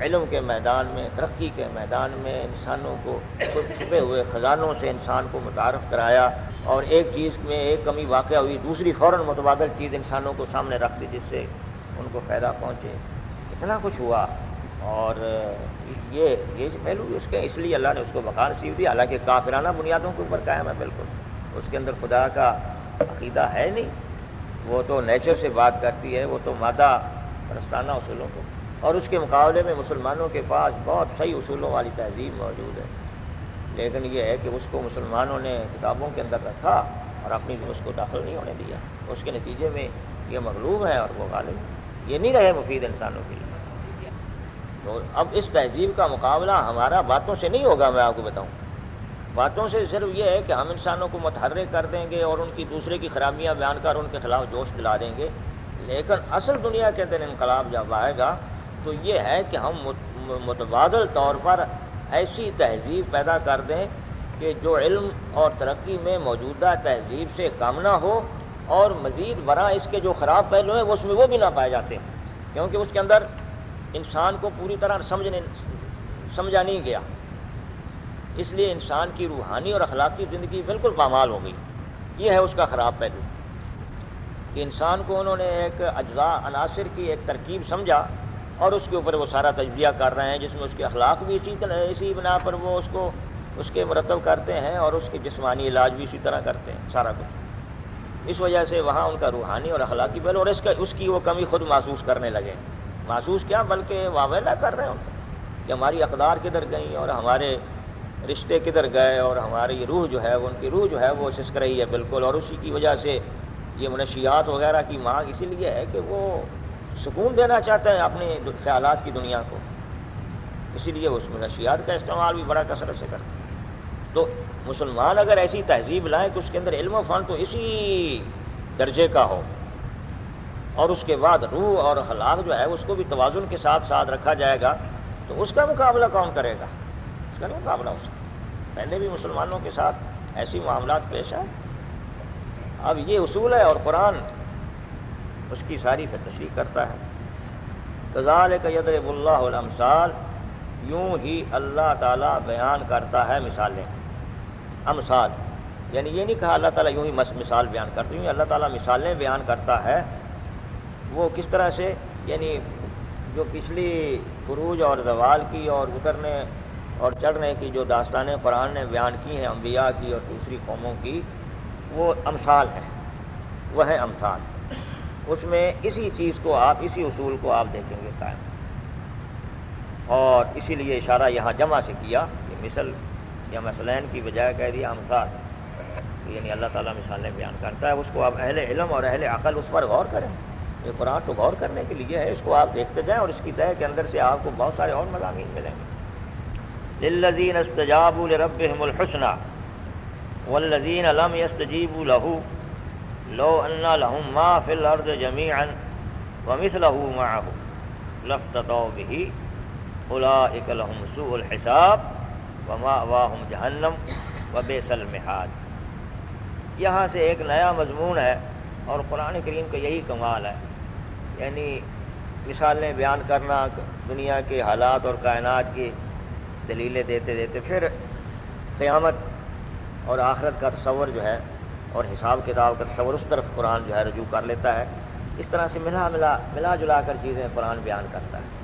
علم کے میدان میں، ترقی کے میدان میں، انسانوں کو چھپے ہوئے خزانوں سے انسان کو متعارف کرایا، اور ایک چیز میں ایک کمی واقع ہوئی، دوسری فوراً متبادل چیز انسانوں کو سامنے رکھ دی جس سے ان کو فائدہ پہنچے۔ اتنا کچھ ہوا، اور یہ پہلو اس کے، اس لیے اللہ نے اس کو بقا نصیب دی، حالانکہ کافرانہ بنیادوں کے اوپر قائم ہے بالکل، اس کے اندر خدا کا عقیدہ ہے نہیں، وہ تو نیچر سے بات کرتی ہے، وہ تو مادہ پرستانہ اصولوں کو، اور اس کے مقابلے میں مسلمانوں کے پاس بہت صحیح اصولوں والی تہذیب موجود ہے، لیکن یہ ہے کہ اس کو مسلمانوں نے کتابوں کے اندر رکھا اور اپنی اس کو داخل نہیں ہونے دیا، اس کے نتیجے میں یہ مغلوب ہے اور وہ غالب ہے، یہ نہیں رہے مفید انسانوں کے لیے۔ تو اب اس تہذیب کا مقابلہ ہمارا باتوں سے نہیں ہوگا، میں آپ کو بتاؤں، باتوں سے صرف یہ ہے کہ ہم انسانوں کو متحرک کر دیں گے اور ان کی دوسرے کی خرابیاں بیان کر ان کے خلاف جوش دلا دیں گے، لیکن اصل دنیا کے اندر انقلاب جب آئے گا تو یہ ہے کہ ہم متبادل طور پر ایسی تہذیب پیدا کر دیں کہ جو علم اور ترقی میں موجودہ تہذیب سے کم نہ ہو، اور مزید برآں اس کے جو خراب پہلو ہیں وہ اس میں وہ بھی نہ پائے جاتے ہیں، کیونکہ اس کے اندر انسان کو پوری طرح سمجھا نہیں گیا، اس لیے انسان کی روحانی اور اخلاقی زندگی بالکل پامال ہو گئی۔ یہ ہے اس کا خراب پہلو کہ انسان کو انہوں نے ایک اجزاء عناصر کی ایک ترکیب سمجھا اور اس کے اوپر وہ سارا تجزیہ کر رہے ہیں، جس میں اس کے اخلاق بھی اسی بنا پر وہ اس کے مرتب کرتے ہیں اور اس کے جسمانی علاج بھی اسی طرح کرتے ہیں سارا کچھ۔ اس وجہ سے وہاں ان کا روحانی اور اخلاقی پہلو اور اس کی وہ کمی خود محسوس کرنے لگے، محسوس کیا بلکہ واویلا کر رہے ہیں ان کو کہ ہماری اقدار کدھر گئیں اور ہمارے رشتے کدھر گئے اور ہماری روح جو ہے ان کی روح جو ہے وہ سسک رہی ہے بالکل، اور اسی کی وجہ سے یہ منشیات وغیرہ کی مانگ اسی لیے ہے کہ وہ سکون دینا چاہتا ہے اپنے خیالات کی دنیا کو، اسی لیے اس منشیات کا استعمال بھی بڑا کثرت سے کرتے ہیں۔ تو مسلمان اگر ایسی تہذیب لائیں کہ اس کے اندر علم و فن تو اسی درجے کا ہو، اور اس کے بعد روح اور اخلاق جو ہے اس کو بھی توازن کے ساتھ ساتھ رکھا جائے گا، تو اس کا مقابلہ کون کرے گا؟ اس کا نہیں مقابلہ ہو سکتا۔ پہلے بھی مسلمانوں کے ساتھ ایسی معاملات پیش آئے، اب یہ اصول ہے اور قرآن اس کی ساری پھر تشریح کرتا ہے۔ کذالک یضرب اللہ الامثال، یوں ہی اللہ تعالیٰ بیان کرتا ہے مثالیں، امثال یعنی یہ نہیں کہا اللہ تعالیٰ یوں ہی مثال بیان کرتا، یوں ہی اللہ تعالیٰ مثالیں بیان کرتا ہے۔ وہ کس طرح سے؟ یعنی جو پچھلی عروج اور زوال کی اور اترنے اور چڑھنے کی جو داستانیں قرآن نے بیان کی ہیں انبیاء کی اور دوسری قوموں کی، وہ امثال ہیں، وہ ہے امثال۔ اس میں اسی چیز کو اسی اصول کو آپ دیکھیں گے قائم، اور اسی لیے اشارہ یہاں جمع سے کیا کہ مثل یا مثلین کی بجائے کہہ دیا امثال، یعنی اللہ تعالیٰ مثالیں بیان کرتا ہے۔ اس کو آپ اہل علم اور اہل عقل اس پر غور کریں، یہ قرآن تو غور کرنے کے لیے ہے، اس کو آپ دیکھتے جائیں اور اس کی تہہ کے اندر سے آپ کو بہت سارے اور مضامین ملیں گے۔ للذین استجابوا لربهم الحسنى والذین لم يستجیبوا له لو ان لهم ما في الارض جميعا ومثله معه لافتدوا به اولئک لهم سوء الحساب ومأواهم جہنم وبئس المہاد۔ یہاں سے ایک نیا مضمون ہے اور قرآن کریم کا یہی کمال ہے، یعنی مثالیں بیان کرنا، دنیا کے حالات اور کائنات کی دلیلیں دیتے دیتے پھر قیامت اور آخرت کا تصور جو ہے اور حساب کتاب کا تصور اس طرف قرآن جو ہے رجوع کر لیتا ہے۔ اس طرح سے ملا جلا کر چیزیں قرآن بیان کرتا ہے۔